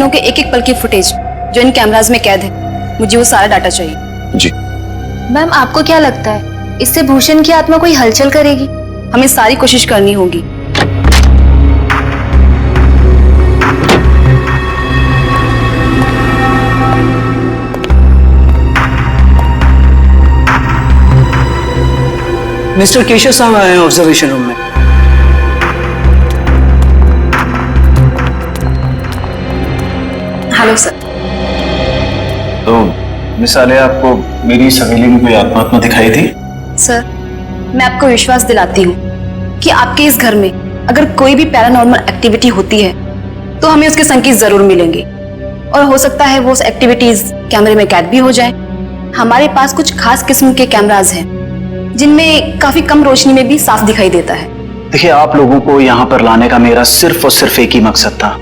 दिनों के एक एक पल की फुटेज जो इन कैमराज में कैद है, मुझे वो सारा डाटा चाहिए। जी। मैम आपको क्या लगता है इससे भूषण की आत्मा कोई हलचल करेगी? हमें सारी कोशिश करनी होगी। मिस्टर केशव साहब आए हैं ऑब्जर्वेशन रूम में। Hello sir. तो मिस आलिया, आपको मेरी सहेली में कोई आत्मा दिखाई थी? सर, मैं आपको विश्वास दिलाती हूँ कि आपके इस घर में अगर कोई भी पैरानॉर्मल एक्टिविटी होती है तो हमें उसके संकेत जरूर मिलेंगे, और हो सकता है वो एक्टिविटीज कैमरे में कैद भी हो जाए। हमारे पास कुछ खास किस्म के कैमराज हैं जिनमें काफी कम रोशनी में भी साफ दिखाई देता है। देखिए, आप लोगों को यहाँ पर लाने का मेरा सिर्फ और सिर्फ एक ही मकसद था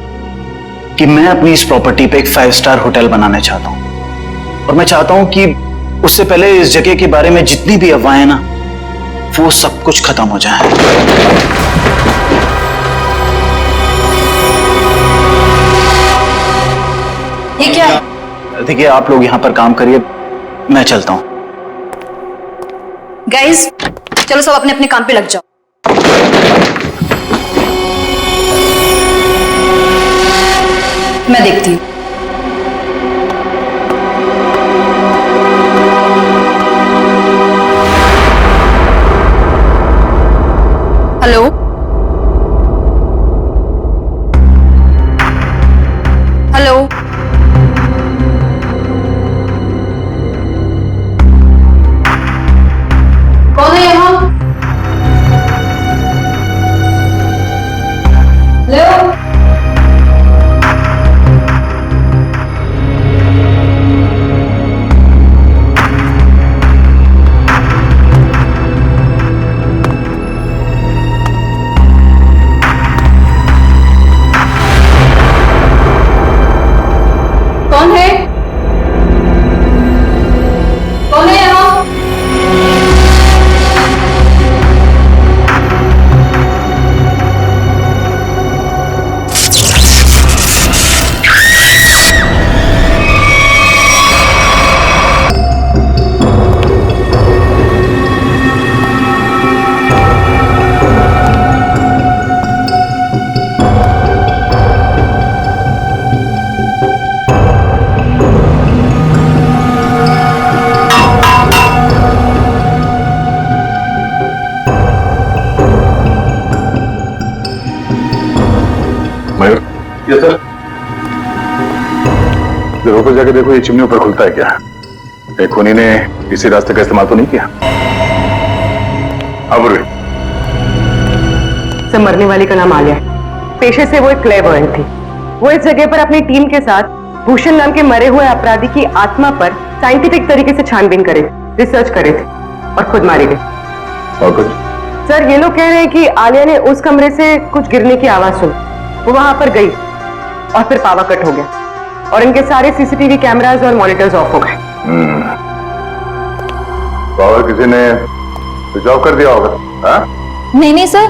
कि मैं अपनी इस प्रॉपर्टी पे एक 5 स्टार होटल बनाना चाहता हूँ, और मैं चाहता हूँ कि उससे पहले इस जगह के बारे में जितनी भी अफवाहें ना, वो सब कुछ खत्म हो जाए। ये क्या है? देखिए, आप लोग यहाँ पर काम करिए, मैं चलता हूँ। गाइस, चलो सब अपने अपने काम पे लग जाओ। मैं देखती हूँ। हेलो, हेलो, कौन है यहाँ? हेलो, कौन है? कौन है यहाँ? मयूर, ये सर, जरा ऊपर जाके देखो ये चिमनी ऊपर खुलता है क्या? एक खूनी ने इसी रास्ते का इस्तेमाल तो नहीं किया? अब से मरने वाली का नाम आलिया है। पेशे से वो एक क्लेवर्ड थी। वो इस जगह पर अपनी टीम के साथ भूषण नाम के मरे हुए अपराधी की आत्मा पर साइंटिफिक तरीके से छानबीन करे, रिसर्च करे थे और खुद मारी गई। और कुछ? सर, ये लोग कह रहे हैं कि आलिया ने उस कमरे से कुछ गिरने की आवाज सुनी, वो वहां पर गई और फिर पावर कट हो गया और इनके सारे सीसीटीवी कैमरास और मॉनिटर्स ऑफ हो गए। पावर किसी ने स्विच ऑफ कर दिया होगा? हाँ? नहीं सर,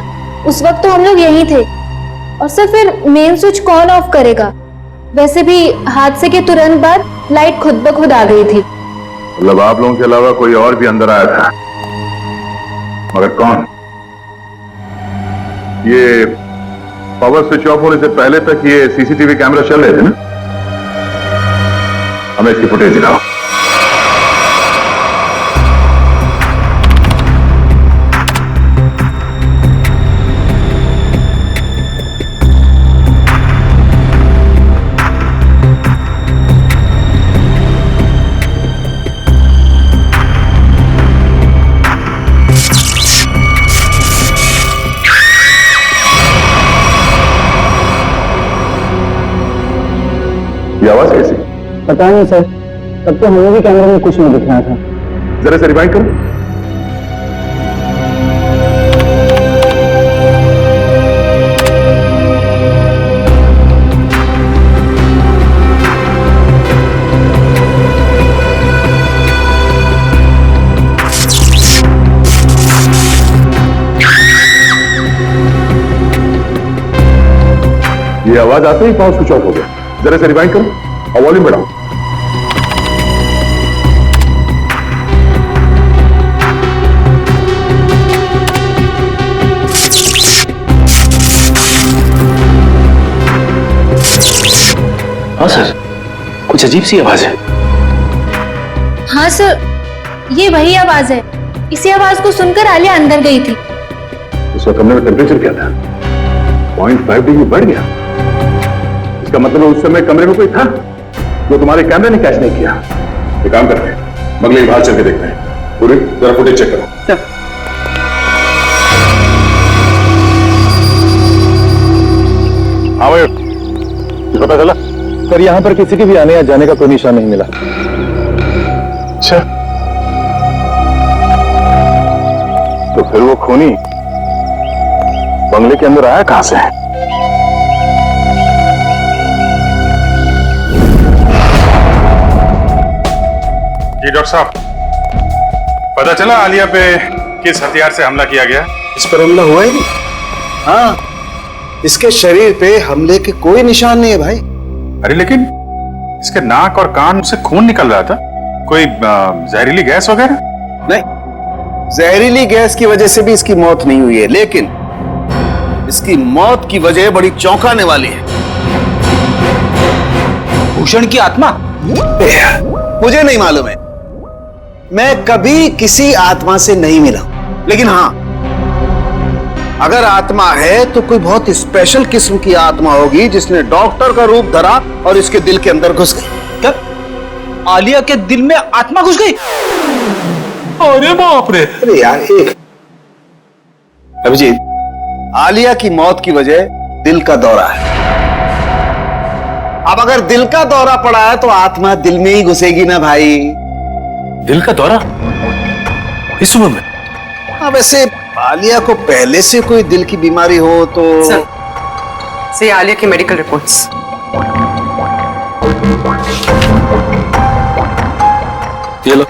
उस वक्त तो हम लोग यहीं थे। और सर फिर मेन स्विच कौन ऑफ करेगा? वैसे भी हादसे के तुरंत बाद लाइट खुद ब खुद आ गई थी। मतलब आप लोगों के अलावा कोई और भी अंदर आया था, मगर कौन? ये पावर स्विच ऑफ होने से पहले तक ये सीसीटीवी कैमरा चल रहे थे ना? हमें इसकी फुटेज दिखाओ। ये आवाज कैसी? पता नहीं सर, तब तो हमें भी कैमरे में कुछ नहीं दिख रहा था। जरा से रिवाइंड करो। ये आवाज आते ही पावर स्विच ऑफ हो गया। जरा से रिवाइंड करो और वॉल्यूम बढ़ाओ। हाँ सर, कुछ अजीब सी आवाज है। हाँ सर, ये वही आवाज है। इसी आवाज को सुनकर आलिया अंदर गई थी। इस वक्त कमरे में टेम्परेचर क्या था? 0.5 डिग्री बढ़ गया। इसका मतलब है उस समय कमरे में कोई था जो तुम्हारे कैमरे ने कैच नहीं किया। एक काम करते हैं, मगले बाहर चल के देखते हैं। पूरी जरा फुटेज चेक करो। हाँ भाई, कुछ पता चला? सर यहाँ पर किसी के भी आने या जाने का कोई निशान नहीं मिला। अच्छा, तो फिर वो खूनी बंगले के अंदर आया कहां से? जी डॉक्टर साहब, पता चला आलिया पे किस हथियार से हमला किया गया? इस पर हमला हुआ ही नहीं। हाँ, इसके शरीर पे हमले के कोई निशान नहीं है भाई। अरे लेकिन इसके नाक और कान से खून निकल रहा था। कोई जहरीली गैस वगैरह? नहीं, जहरीली गैस की वजह से भी इसकी मौत नहीं हुई है, लेकिन इसकी मौत की वजह बड़ी चौंकाने वाली है। भूषण की आत्मा? मुझे नहीं मालूम है, मैं कभी किसी आत्मा से नहीं मिला, लेकिन हाँ, अगर आत्मा है तो कोई बहुत स्पेशल किस्म की आत्मा होगी जिसने डॉक्टर का रूप धरा और इसके दिल के अंदर घुस गई। कब आलिया के दिल में आत्मा घुस गई? अरे बाप रे! अरे यार, एक अभिजीत, आलिया की मौत की वजह दिल का दौरा है। अब अगर दिल का दौरा पड़ा है तो आत्मा दिल में ही घुसेगी ना भाई। दिल का दौरा इस उम्र में? हाँ, वैसे आलिया को पहले से कोई दिल की बीमारी हो तो से आलिया की मेडिकल रिपोर्ट्स। ये लो।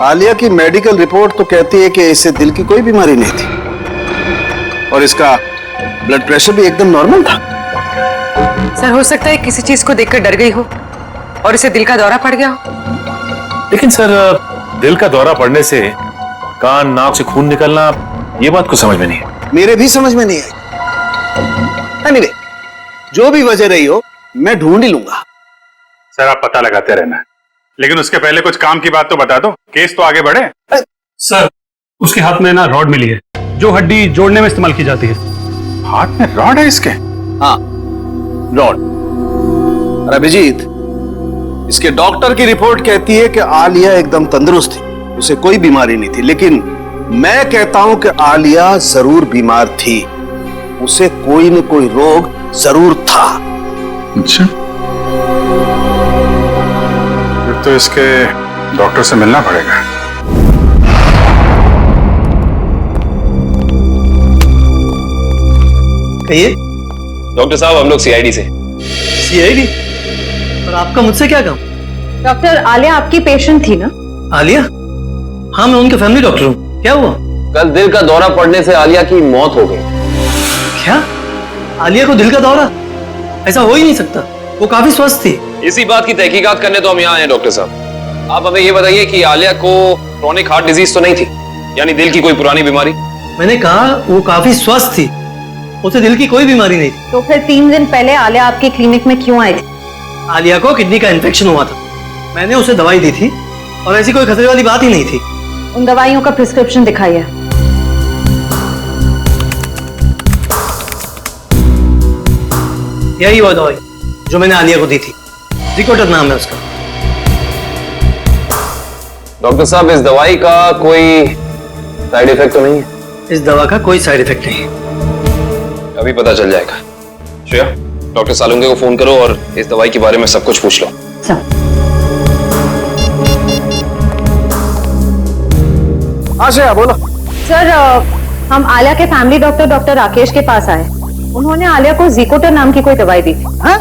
आलिया की मेडिकल रिपोर्ट तो कहती है कि इसे दिल की कोई बीमारी नहीं थी और इसका ब्लड प्रेशर भी एकदम नॉर्मल था। सर, हो सकता है किसी चीज को देखकर डर गई हो और इसे दिल का दौरा पड़ गया हो। लेकिन सर, दिल का दौरा पड़ने से कान नाक से खून निकलना, ये बात को समझ में नहीं है। मेरे भी समझ में नहीं आई। एनीवे, जो भी वजह रही हो, मैं ढूंढ ही लूंगा। सर, आप पता लगाते रहना, लेकिन उसके पहले कुछ काम की बात तो बता दो, केस तो आगे बढ़े। सर, उसके हाथ में ना रॉड मिली है जो हड्डी जोड़ने में इस्तेमाल की जाती है। हाथ में रॉड है इसके? हाँ, रॉड। और अभिजीत, इसके डॉक्टर की रिपोर्ट कहती है कि आलिया एकदम तंदुरुस्त थी, उसे कोई बीमारी नहीं थी, लेकिन मैं कहता हूं कि आलिया जरूर बीमार थी, उसे कोई न कोई रोग जरूर था। अच्छा, फिर तो इसके डॉक्टर से मिलना पड़ेगा। कहिए। डॉक्टर साहब, हम लोग सीआईडी से। सीआईडी? और आपका मुझसे क्या काम? डॉक्टर, आलिया आपकी पेशेंट थी ना? आलिया? हाँ, मैं उनके फैमिली डॉक्टर हूँ। क्या हुआ? कल दिल का दौरा पड़ने से आलिया की मौत हो गई। क्या? आलिया को दिल का दौरा? ऐसा हो ही नहीं सकता, वो काफी स्वस्थ थी। इसी बात की तहकीकात करने तो हम यहाँ आए हैं डॉक्टर साहब। आप हमें ये बताइए कि आलिया को क्रोनिक हार्ट डिजीज तो नहीं थी, यानी दिल की कोई पुरानी बीमारी? मैंने कहा वो काफी स्वस्थ थी, उसे दिल की कोई बीमारी नहीं थी। तो फिर 3 दिन पहले आलिया आपकी क्लिनिक में क्यों आई थी? आलिया को किडनी का इन्फेक्शन हुआ था, मैंने उसे दवाई दी थी और ऐसी कोई खतरे वाली बात ही नहीं थी। उन दवाइयों का प्रिस्क्रिप्शन दिखाइए। यही वो दवाई जो मैंने आलिया को दी थी, रिकोटर नाम है उसका। डॉक्टर साहब, इस दवाई का कोई साइड इफेक्ट तो नहीं है? इस दवा का कोई साइड इफेक्ट नहीं है। अभी पता चल जाएगा। श्रेया, डॉक्टर सालुंगे को फोन करो और इस दवाई के बारे में सब कुछ पूछ लो। हाँ श्रेया, बोलो। सर, हम आलिया के फैमिली डॉक्टर डॉक्टर राकेश के पास आए। उन्होंने आलिया को जीकोटर नाम की कोई दवाई दी थी। हाँ?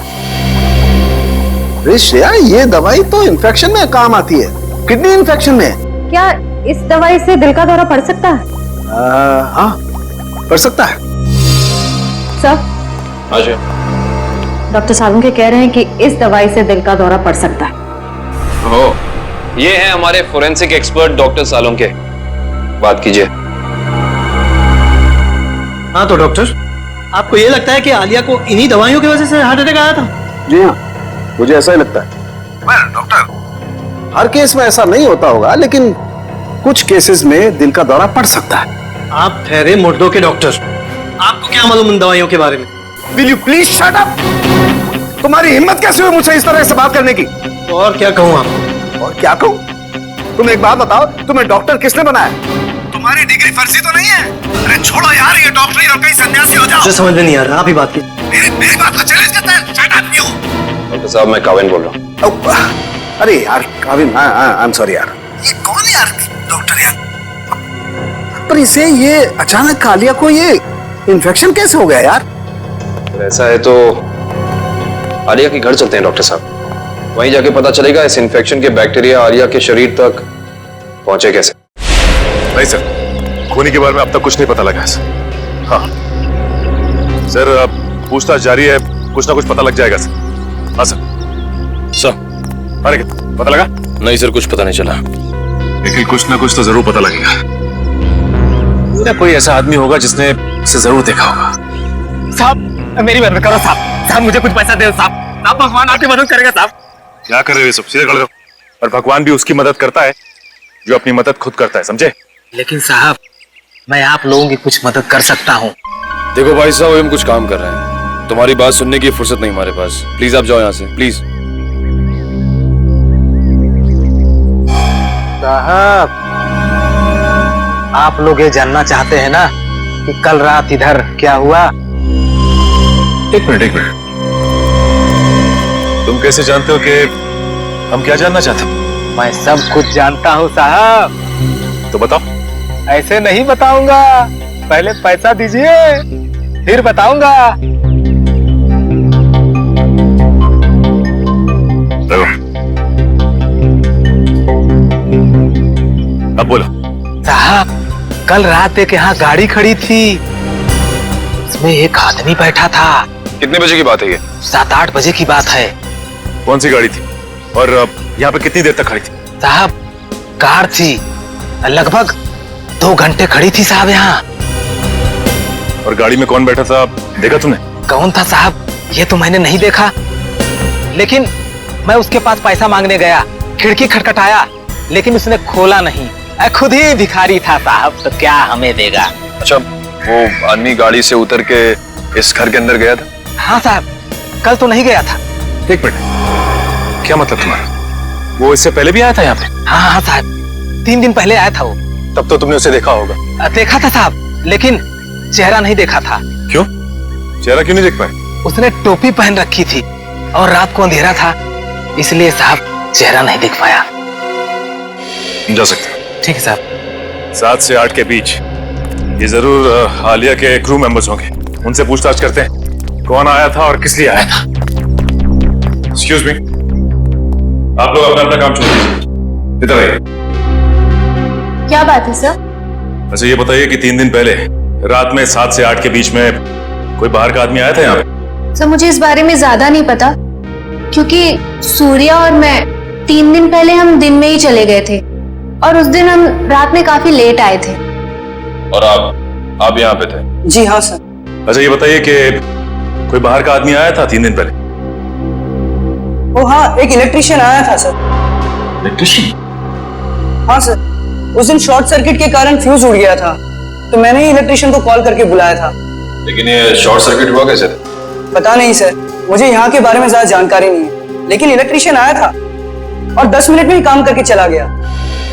अरे श्रेया, ये दवाई तो इन्फेक्शन में काम आती है, किडनी इन्फेक्शन में। क्या इस दवाई से दिल का दौरा पड़ सकता है? हाँ, पड़ सकता है। सर, हाँ श्रेया। डॉक्टर सालुंके कह रहे हैं कि इस दवाई से दिल का दौरा पड़ सकता है। ओ, ये है हमारे फोरेंसिक एक्सपर्ट डॉक्टर सालुंके। बात कीजिए। हाँ तो डॉक्टर, आपको ये लगता है कि आलिया को इन्हीं दवाइयों की वजह से हार्ट अटैक आया था? जी हाँ, मुझे ऐसा ही लगता है। डॉक्टर, हर केस में ऐसा नहीं होता होगा, लेकिन कुछ केसेस में दिल का दौरा पड़ सकता है। आप ठहरे मुर्दों के डॉक्टर, आपको क्या मालूम उन दवाइयों के बारे में? Will you please shut up? तुम्हारी हिम्मत कैसे हुई मुझसे इस तरह से बात करने की? और क्या कहूँ आपको? और क्या कहूँ? तुम एक बात बताओ, तुम्हें डॉक्टर किसने बनाया? तुम्हारी डिग्री फर्जी तो नहीं है? अरे छोड़ो यार ये डॉक्टरी और कहीं सन्यासी हो जाओ। मुझे समझ में नहीं आ रहा, आप ही बात की। मेरी बात को चैलेंज करता है? Shut up you. डॉक्टर साहब, मैं काविन बोल रहा हूँ। अरे यार काविन, आई एम सॉरी यार। ये कौन है यार डॉक्टर यार? पर इसे ये अचानक आलिया को ये इन्फेक्शन कैसे हो गया यार? अगर ऐसा है तो आलिया के घर चलते हैं डॉक्टर साहब। वहीं जाके पता चलेगा इस इन्फेक्शन के बैक्टीरिया आलिया के शरीर तक पहुंचे कैसे। नहीं सर, खूनी के बारे में अब तक कुछ नहीं पता लगा सर। हाँ सर, अब पूछताछ जारी है, कुछ ना कुछ पता लग जाएगा सर। हाँ सर। अरे पता लगा? नहीं सर, कुछ पता नहीं चला। लेकिन कुछ ना कुछ तो जरूर पता लगेगा। कोई ऐसा आदमी होगा जिसने इसे जरूर देखा होगा। साहब मेरी मदद करो साहब, साहब मुझे कुछ पैसा दे साहब, साहब भगवान आपकी मदद करेगा साहब। क्या कर रहे हो ये सब? सीधे खड़े रहो। और भगवान भी उसकी मदद करता है जो अपनी मदद खुद करता है, समझे? लेकिन साहब मैं आप लोगों की कुछ मदद कर सकता हूँ। देखो भाई साहब, हम कुछ काम कर रहे हैं, तुम्हारी बात सुनने की फुर्सत नहीं हमारे पास। प्लीज आप जाओ यहाँ से, प्लीज। साहब, आप लोग ये जानना चाहते हैं ना कि कल रात इधर क्या हुआ? एक मिनट। तुम कैसे जानते हो कि हम क्या जानना चाहते हैं? मैं सब कुछ जानता हूँ साहब। तो बताओ। ऐसे नहीं बताऊंगा, पहले पैसा दीजिए फिर बताऊंगा। देखो, अब बोलो। साहब कल रात एक यहाँ गाड़ी खड़ी थी, उसमें एक आदमी बैठा था। कितने बजे की बात है ये? 7-8 बजे की बात है। कौन सी गाड़ी थी और यहाँ पे कितनी देर तक खड़ी थी? साहब कार थी, लगभग 2 घंटे खड़ी थी साहब यहाँ। और गाड़ी में कौन बैठा था, देखा तुमने? कौन था साहब ये तो मैंने नहीं देखा, लेकिन मैं उसके पास पैसा मांगने गया, खिड़की खटखटाया लेकिन उसने खोला नहीं। खुद ही भिखारी था साहब, तो क्या हमें देगा। अच्छा, वो आदमी गाड़ी से उतर के इस घर के अंदर गया था? हाँ साहब, कल तो नहीं गया था। एक मिनट, क्या मतलब तुम्हारा? वो इससे पहले भी आया था यहाँ पे? हाँ साहब, 3 दिन पहले आया था वो। तब तो तुमने उसे देखा होगा। देखा था साहब, लेकिन चेहरा नहीं देखा था। क्यों? चेहरा क्यों नहीं देख पाए? उसने टोपी पहन रखी थी और रात को अंधेरा था, इसलिए साहब चेहरा नहीं देख पाया। जा सकते। ठीक है साहब। 7 से 8 के बीच ये जरूर आलिया के क्रू मेंबर्स होंगे। उनसे पूछताछ करते हैं कौन आया था और किस लिए आया था। एक्सक्यूज मी, आप लोग अपना काम छोड़ दीजिए, इधर आइए। क्या बात है सर? अच्छा ये बताइए कि 3 दिन पहले रात में 7 से 8 के बीच में कोई बाहर का आदमी आया था यहाँ पे? सर मुझे इस बारे में ज्यादा नहीं पता, क्योंकि सूर्या और मैं 3 दिन पहले हम दिन में ही चले गए थे और उस दिन हम रात में काफी लेट आए थे। और आप यहाँ पे थे? जी हाँ सर। अच्छा ये बताइए कि कोई बाहर का आदमी आया था 3 दिन पहले? ओ हाँ, एक इलेक्ट्रिशियन आया था सर। इलेक्ट्रिशियन? हाँ सर, उस दिन शॉर्ट सर्किट के कारण फ्यूज उड़ गया था, तो मैंने ही इलेक्ट्रिशियन को कॉल करके बुलाया था। लेकिन ये शॉर्ट सर्किट हुआ कैसे? पता नहीं सर, मुझे यहाँ के बारे में ज्यादा जानकारी नहीं है, लेकिन इलेक्ट्रिशियन आया था और 10 मिनट में ही काम करके चला गया।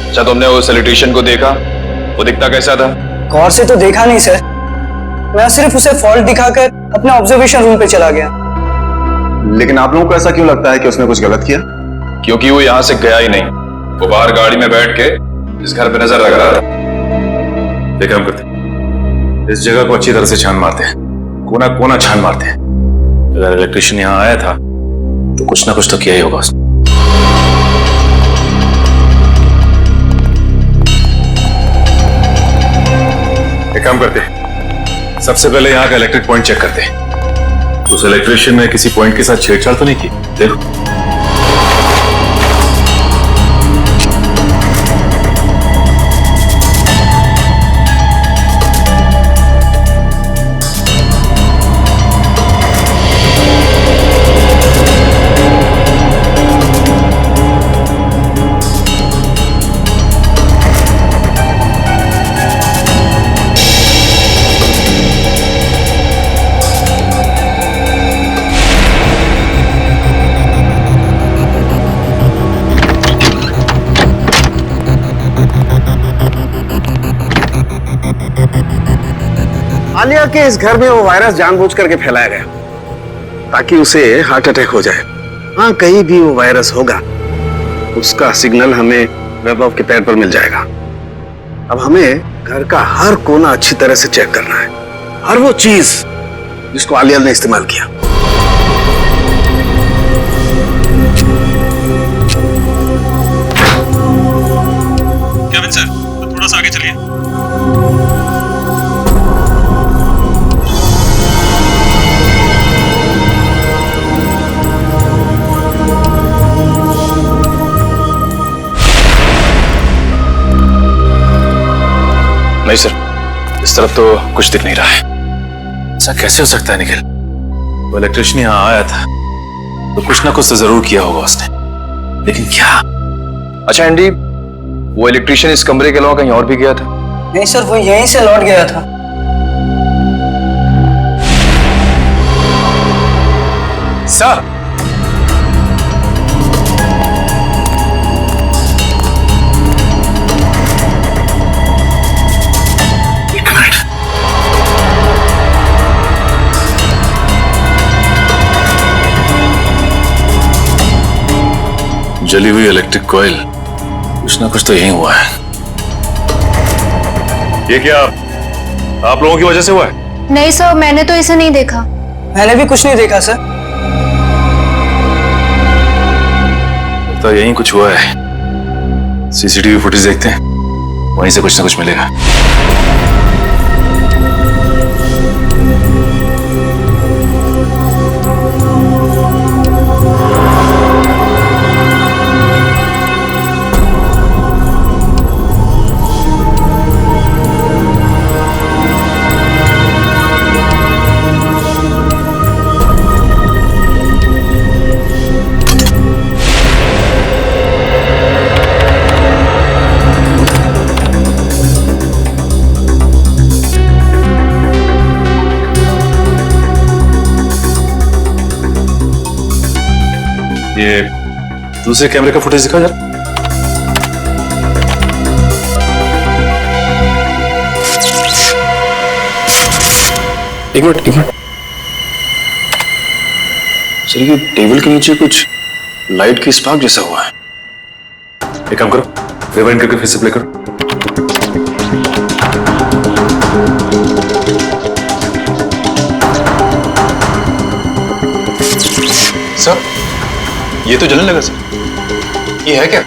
अच्छा, तुमने उस इलेक्ट्रिशियन को देखा? वो दिखता कैसा था? गौर से तो देखा नहीं सर, मैं सिर्फ उसे फॉल्ट दिखाकर अपने ऑब्जर्वेशन रूम पे चला गया। लेकिन आप लोगों को ऐसा क्यों लगता है कि उसने कुछ गलत किया? क्योंकि वो यहाँ से गया ही नहीं, वो बाहर गाड़ी में बैठ के इस घर पे नजर लग रहा था। एक काम करते हैं, इस जगह को अच्छी तरह से छान मारते हैं, कोना कोना छान मारते हैं। अगर इलेक्ट्रिशियन यहाँ आया था तो कुछ ना कुछ तो किया ही होगा उसने। एक काम करते हैं, सबसे पहले यहाँ का इलेक्ट्रिक पॉइंट चेक करते हैं, उस इलेक्ट्रिशियन ने किसी पॉइंट के साथ छेड़छाड़ तो नहीं की? देखो। आलिया के इस घर में वो वायरस जानबूझ करके फैलाया गया ताकि उसे हार्ट अटैक हो जाए। हाँ, कहीं भी वो वायरस होगा उसका सिग्नल हमें वैभव के पैर पर मिल जाएगा। अब हमें घर का हर कोना अच्छी तरह से चेक करना है, हर वो चीज जिसको आलिया ने इस्तेमाल किया। केविन सर, तो थोड़ा सा आगे चलिए। नहीं सर, इस तरफ तो कुछ दिख नहीं रहा है। ऐसा कैसे हो सकता है निखिल? वो इलेक्ट्रिशियन यहाँ आया था तो कुछ ना कुछ तो जरूर किया होगा उसने, लेकिन क्या? अच्छा एंडी, वो इलेक्ट्रिशियन इस कमरे के अलावा कहीं और भी गया था? नहीं सर, वो यहीं से लौट गया था। सर, जली हुई इलेक्ट्रिक कॉइल, कुछ ना कुछ तो यही हुआ है। ये क्या आप लोगों की वजह से हुआ है? नहीं सर, मैंने तो इसे नहीं देखा। मैंने भी कुछ नहीं देखा सर। तो यही कुछ हुआ है। सीसीटीवी फुटेज देखते हैं, वहीं से कुछ ना कुछ मिलेगा। ये दूसरे कैमरे का फुटेज दिखा जरा। एक मिनट। सर, ये टेबल के नीचे कुछ लाइट की स्पार्क जैसा हुआ है। एक काम करो, रिवाइंड करके फिर से प्ले करो। सर, ये तो जलने लगा सर। ये है क्या?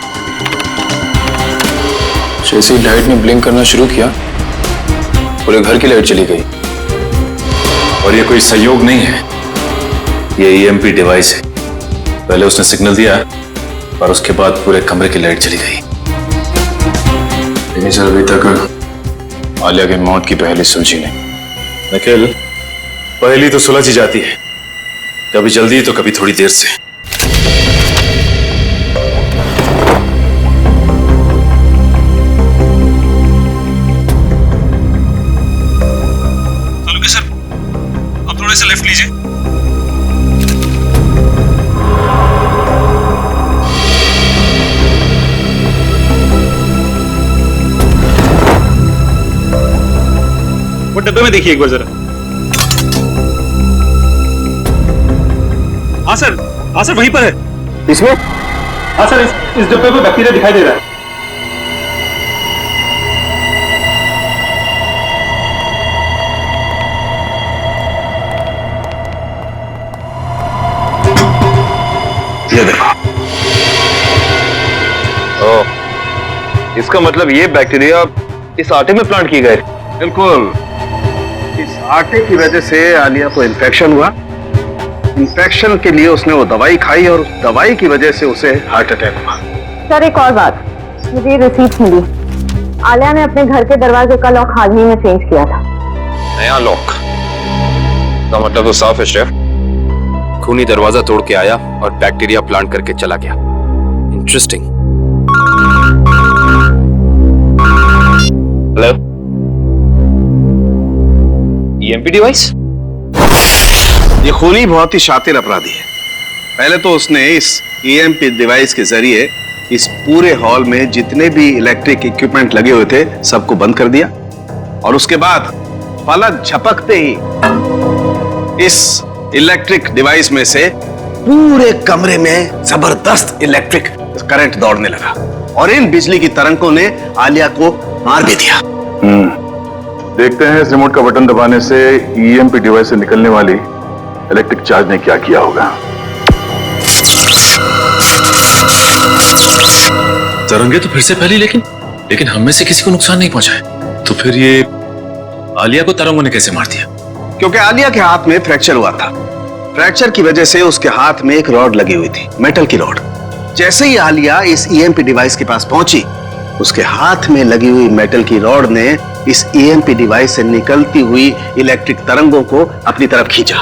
जैसे ही लाइट ने ब्लिंक करना शुरू किया, पूरे घर की लाइट चली गई। और ये कोई संयोग नहीं है, ये ईएमपी डिवाइस है। पहले उसने सिग्नल दिया और उसके बाद पूरे कमरे की लाइट चली गई। लेकिन सर, अभी तक आलिया की मौत की पहली सुलझी नहीं। निखिल, पहली तो सुलझ ही जाती है, कभी जल्दी तो कभी थोड़ी देर से। सर, अब थोड़े से लेफ्ट लीजिए। वो डब्बे में देखिए एक बार जरा। हाँ सर, वहीं पर है। इसमें? हाँ सर, इस डब्बे में बैक्टीरिया दिखाई दे रहा है। ये देखो। इसका मतलब ये बैक्टीरिया इस आटे में प्लांट किए गए। बिल्कुल, इस आटे की वजह से आलिया को इन्फेक्शन हुआ इन्फेक्शन के लिए उसने वो दवाई खाई और उस दवाई की वजह से उसे हार्ट अटैक हुआ। सर एक और बात, मुझे रिसीप्ट मिली। आलिया ने अपने घर के दरवाजे का लॉक हाल ही में चेंज किया था। नया लॉक का मतलब तो साफ है शेफ, खूनी दरवाजा तोड़ के आया और बैक्टीरिया प्लांट करके चला गया। इंटरेस्टिंग। Hello, EMP device? ये खूनी बहुत ही शातिर अपराधी है। पहले तो उसने इस ईएमपी डिवाइस के जरिए इस पूरे हॉल में जितने भी इलेक्ट्रिक इक्विपमेंट लगे हुए थे सबको बंद कर दिया, और उसके बाद पलक झपकते ही इस इलेक्ट्रिक डिवाइस में से पूरे कमरे में जबरदस्त इलेक्ट्रिक करंट दौड़ने लगा और इन बिजली की तरंगों ने आलिया को मार भी दिया। देखते हैं इस रिमोट का बटन दबाने से ईएमपी डिवाइस से निकलने वाली इलेक्ट्रिक चार्ज ने क्या किया होगा। तरंगे तो फिर से फैली, लेकिन हम में से किसी को नुकसान नहीं पहुंचा है। तो फिर ये आलिया को तरंगों ने कैसे मार दिया? क्योंकि आलिया के हाथ में फ्रैक्चर हुआ था। फ्रैक्चर की वजह से उसके हाथ में एक रॉड लगी हुई थी, मेटल की रॉड। जैसे ही आलिया इस ईएमपी डिवाइस के पास पहुंची, उसके हाथ में लगी हुई मेटल की रॉड ने इस ईएमपी डिवाइस से निकलती हुई इलेक्ट्रिक तरंगों को अपनी तरफ खींचा,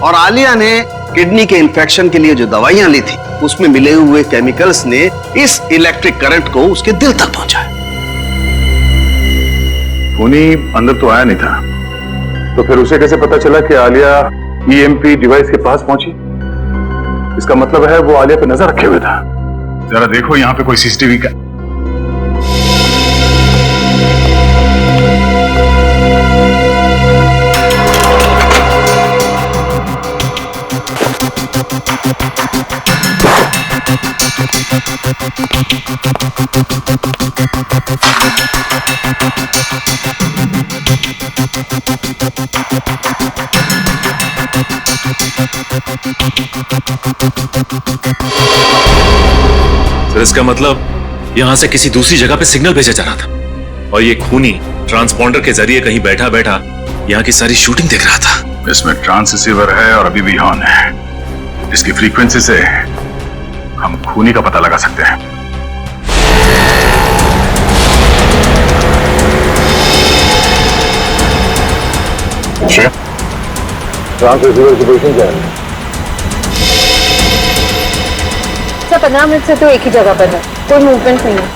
और आलिया ने किडनी के इंफेक्शन के लिए जो दवाइयां ली थी उसमें मिले हुए केमिकल्स ने इस इलेक्ट्रिक करंट को उसके दिल तक पहुंचाया। खूनी अंदर तो आया नहीं था, तो फिर उसे कैसे पता चला कि आलिया ईएमपी डिवाइस के पास पहुंची? इसका मतलब है वो आलिया पे नजर रखे हुए था। जरा देखो यहाँ पे कोई सीसीटीवी का। तो इसका मतलब यहां से किसी दूसरी जगह पे सिग्नल भेजा जा रहा था, और ये खूनी ट्रांसपॉन्डर के जरिए कहीं बैठा बैठा यहाँ की सारी शूटिंग देख रहा था। इसमें ट्रांससीवर है और अभी भी ऑन है। इसकी फ्रीक्वेंसी से हम खूनी का पता लगा सकते हैं। ट्रांससीवर की पोजीशन क्या है? सर 15 मिनट से तो एक ही जगह पर है, कोई मूवमेंट नहीं है।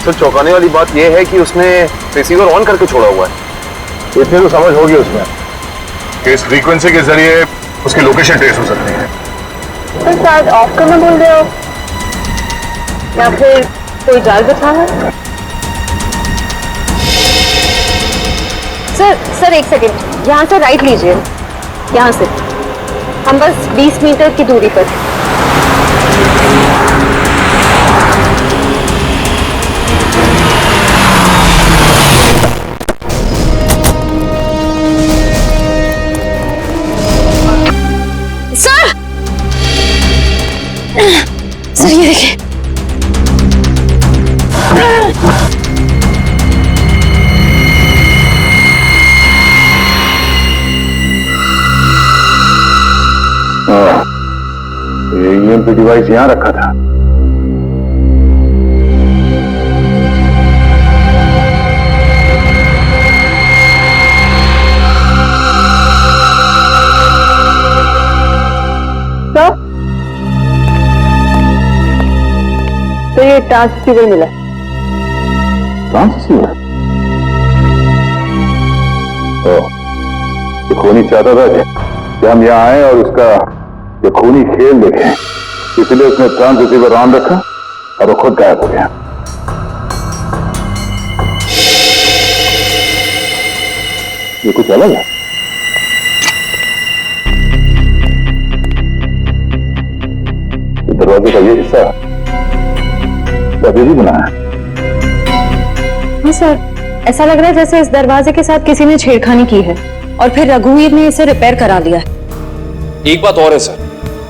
सर चौंकाने वाली बात यह है कि उसने रिसीवर ऑन करके छोड़ा हुआ है। इतनी तो समझ होगी उसमें कि इस फ्रीक्वेंसी के जरिए उसकी लोकेशन ट्रेस हो सकती है। तो शायद ऑफ करना बोल रहे हो, या फिर कोई जाल बिछा है। सर एक सेकंड, यहाँ से राइट लीजिए, यहाँ से। हम बस 20 मीटर की दूरी पर। सर ये देखिए। ये ईएमपी डिवाइस यहां रखा था। तो ये ट्रांससीवर मिला। ट्रांससीवर? तो खूनी चाहता था कि हम यहाँ आए और उसका ये खूनी खेल देखें, इसलिए उसने ट्रांससीवर ऑन रखा और वो खुद गायब हो गया। ये कुछ अलग है। दरवाजे का ये हिस्सा अभी भी बना है। हाँ सर, ऐसा लग रहा है जैसे इस दरवाजे के साथ किसी ने छेड़खानी की है और फिर रघुवीर ने इसे रिपेयर करा दिया है। एक बात और है सर,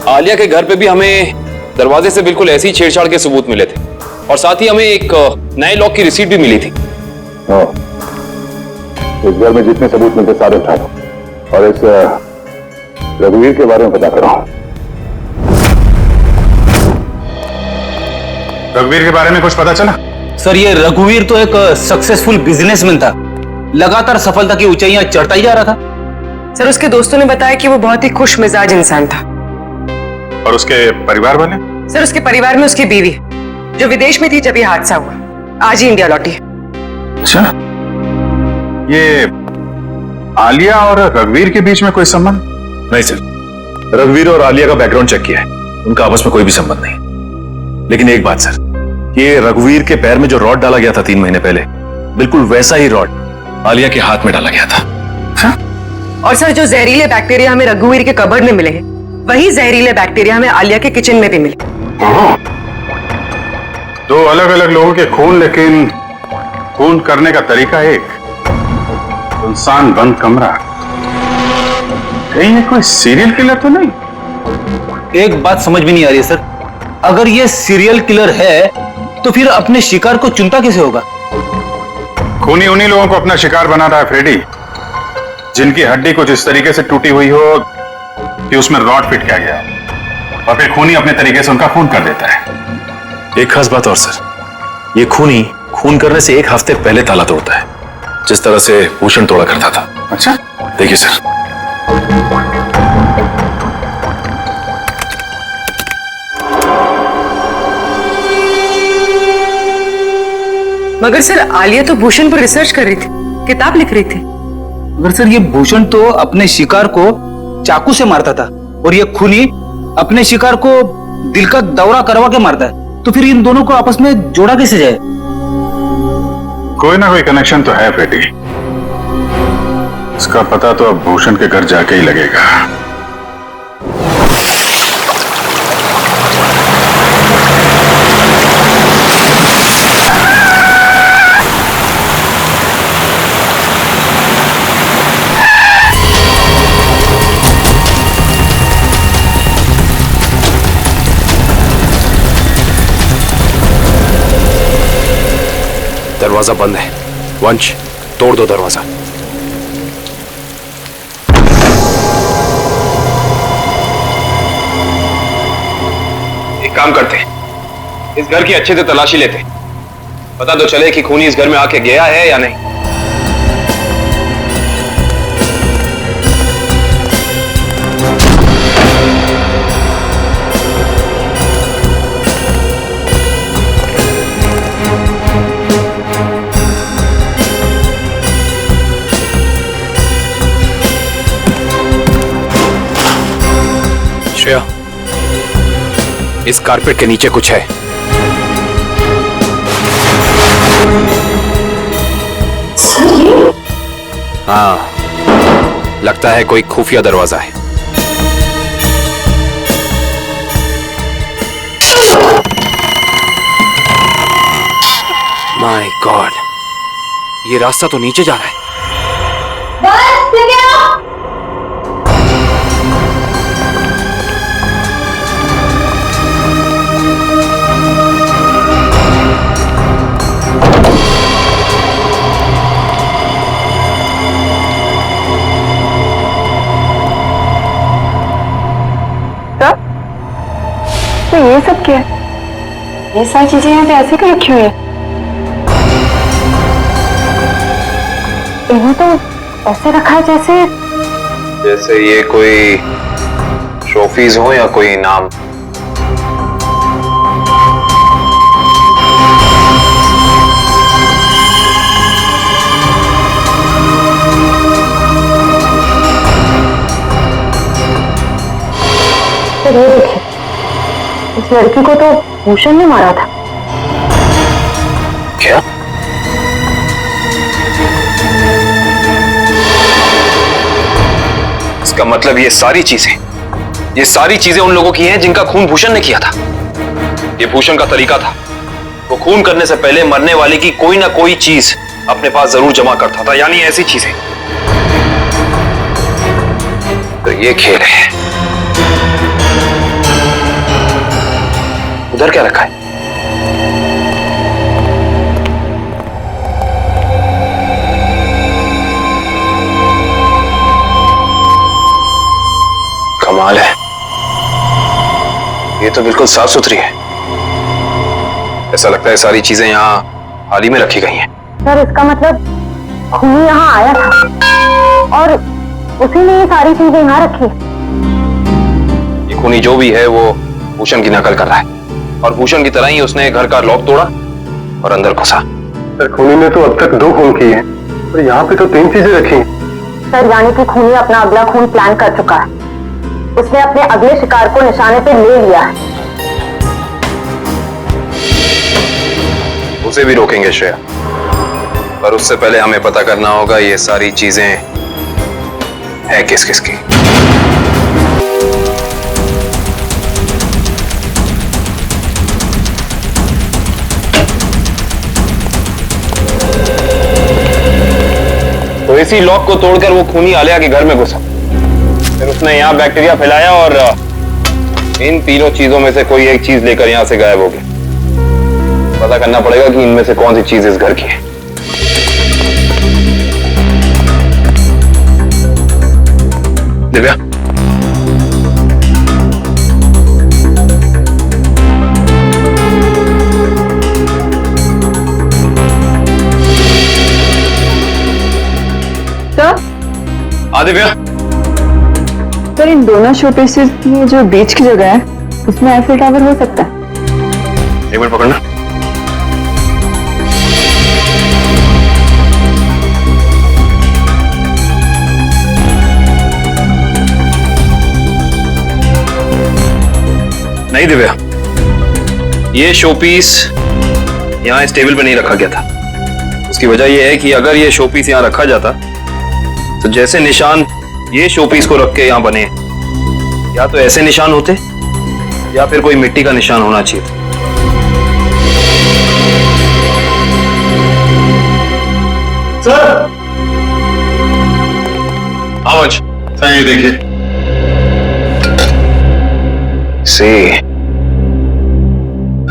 आलिया के घर पे भी हमें दरवाजे से बिल्कुल ऐसे ही छेड़छाड़ के सबूत मिले थे, और साथ ही हमें एक नए लॉक की रिसीट भी मिली थी। इस घर में जितने सबूत मिलते सारे उठा लो, और इस रघुवीर के बारे में पता कर रहा हूं। रघुवीर के बारे में कुछ पता चला? सर, ये रघुवीर तो एक सक्सेसफुल बिजनेसमैन था, लगातार सफलता की ऊंचाइयां चढ़ता ही जा रहा था। सर, उसके दोस्तों ने बताया कि वो बहुत ही खुश मिजाज इंसान था। और उसके परिवार वाले? सर, उसके परिवार में उसकी बीवी जो विदेश में थी जब ये हादसा हुआ, आज ही इंडिया लौटी। अच्छा, ये आलिया और रघुवीर के बीच में कोई संबंध? नहीं सर, रघुवीर और आलिया का बैकग्राउंड चेक किया है, उनका आपस में कोई भी संबंध नहीं। लेकिन एक बात सर, ये रघुवीर के पैर में जो रॉड डाला गया था 3 महीने पहले, बिल्कुल वैसा ही रॉड आलिया के हाथ में डाला गया था। हाँ? और सर, जो जहरीले बैक्टीरिया हमें रघुवीर के कबर्ड में मिले हैं, वही जहरीले बैक्टीरिया हमें आलिया के किचन में भी मिले। दो अलग अलग लोगों के खून, लेकिन खून करने का तरीका एक। सुनसान बंद कमरा, कहीं ये कोई सीरियल किलर तो नहीं? एक बात समझ में नहीं आ रही है सर, अगर ये सीरियल किलर है तो फिर अपने शिकार को चुनता कैसे होगा? खूनी उन्हीं लोगों को अपना शिकार बना रहा है फ्रेडी, जिनकी हड्डी कुछ इस तरीके से टूटी हुई हो कि उसमें रॉड फिट किया गया, और फिर खूनी अपने तरीके से उनका खून कर देता है। एक खास बात और सर, ये खूनी खून करने से 1 हफ्ते पहले ताला तोड़ता है, जिस तरह से भूषण तोड़ा करता था। अच्छा, देखिए सर। मगर सर, आलिया तो भूषण पर रिसर्च कर रही थी, किताब लिख रही थी। मगर सर, ये भूषण तो अपने शिकार को चाकू से मारता था, और ये खूनी अपने शिकार को दिल का दौरा करवा के मारता है, तो फिर इन दोनों को आपस में जोड़ा कैसे जाए? कोई ना कोई कनेक्शन तो है फ्रेडी, इसका पता तो अब भूषण के घर जाके ही लगेगा। दरवाजा बंद है। वंश, तोड़ दो दरवाजा। एक काम करते हैं, इस घर की अच्छे से तलाशी लेते हैं, पता तो चले कि खूनी इस घर में आके गया है या नहीं। श्रेया, इस कारपेट के नीचे कुछ है। हाँ, लगता है कोई खुफिया दरवाजा है। माय गॉड, ये रास्ता तो नीचे जा रहा है। तो ये सब क्या है? ये सारी चीजें यहाँ पे ऐसे क्यों रखी हुई है? इन्हें तो ऐसे रखा है जैसे ये कोई ट्रॉफीज हो या कोई इनाम। तो ये देखिए, इस लड़की को तो भूषण ने मारा था। क्या? इसका मतलब ये सारी चीजें उन लोगों की हैं जिनका खून भूषण ने किया था। ये भूषण का तरीका था, वो खून करने से पहले मरने वाले की कोई ना कोई चीज अपने पास जरूर जमा करता था, यानी ऐसी चीजें। तो ये खेल है। उधर क्या रखा है? तो बिल्कुल साफ सुथरी है। ऐसा लगता है सारी चीजें यहाँ हाल ही में रखी गई हैं। सर इसका मतलब खूनी यहाँ आया था और उसी ने ये सारी चीजें यहाँ रखी। ये खूनी जो भी है वो भूषण की नकल कर रहा है और भूषण की तरह ही उसने घर का लॉक तोड़ा और अंदर घुसा। सर खूनी ने तो अब तक 2 खून किए हैं और यहाँ पे तो 3 चीजें रखी हैं। सर यानी कि खूनी अपना अगला खून प्लान कर चुका है। उसने अपने अगले शिकार को निशाने पे ले लिया है। उसे भी रोकेंगे श्रेया, पर उससे पहले हमें पता करना होगा ये सारी चीजें है किस किस की। तो इसी लॉक को तोड़कर वो खूनी आलिया के घर में घुसा, फिर उसने यहाँ बैक्टीरिया फैलाया और इन तीनों चीजों में से कोई एक चीज लेकर यहाँ से गायब हो गया। पता करना पड़ेगा कि इनमें से कौन सी चीज इस घर की है। दिव्या, दिव्या। सर इन दोनों शोपीसेस में जो बीच की जगह है उसमें आईफिल टावर हो सकता है। एक मिनट पकड़ना। नहीं दिव्या, ये शोपीस यहाँ इस टेबल पे नहीं रखा गया था। उसकी वजह यह है कि अगर ये शोपीस यहाँ रखा जाता तो जैसे निशान ये शोपीस को रख के यहाँ बने, या तो ऐसे निशान होते या फिर कोई मिट्टी का निशान होना चाहिए था। सर आज सर ये देखिए,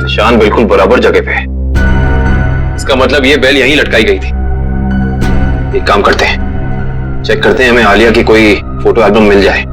निशान बिल्कुल बराबर जगह पे है। इसका मतलब ये बेल यहीं लटकाई गई थी। एक काम करते हैं, चेक करते हैं हमें आलिया की कोई फोटो एल्बम मिल जाए।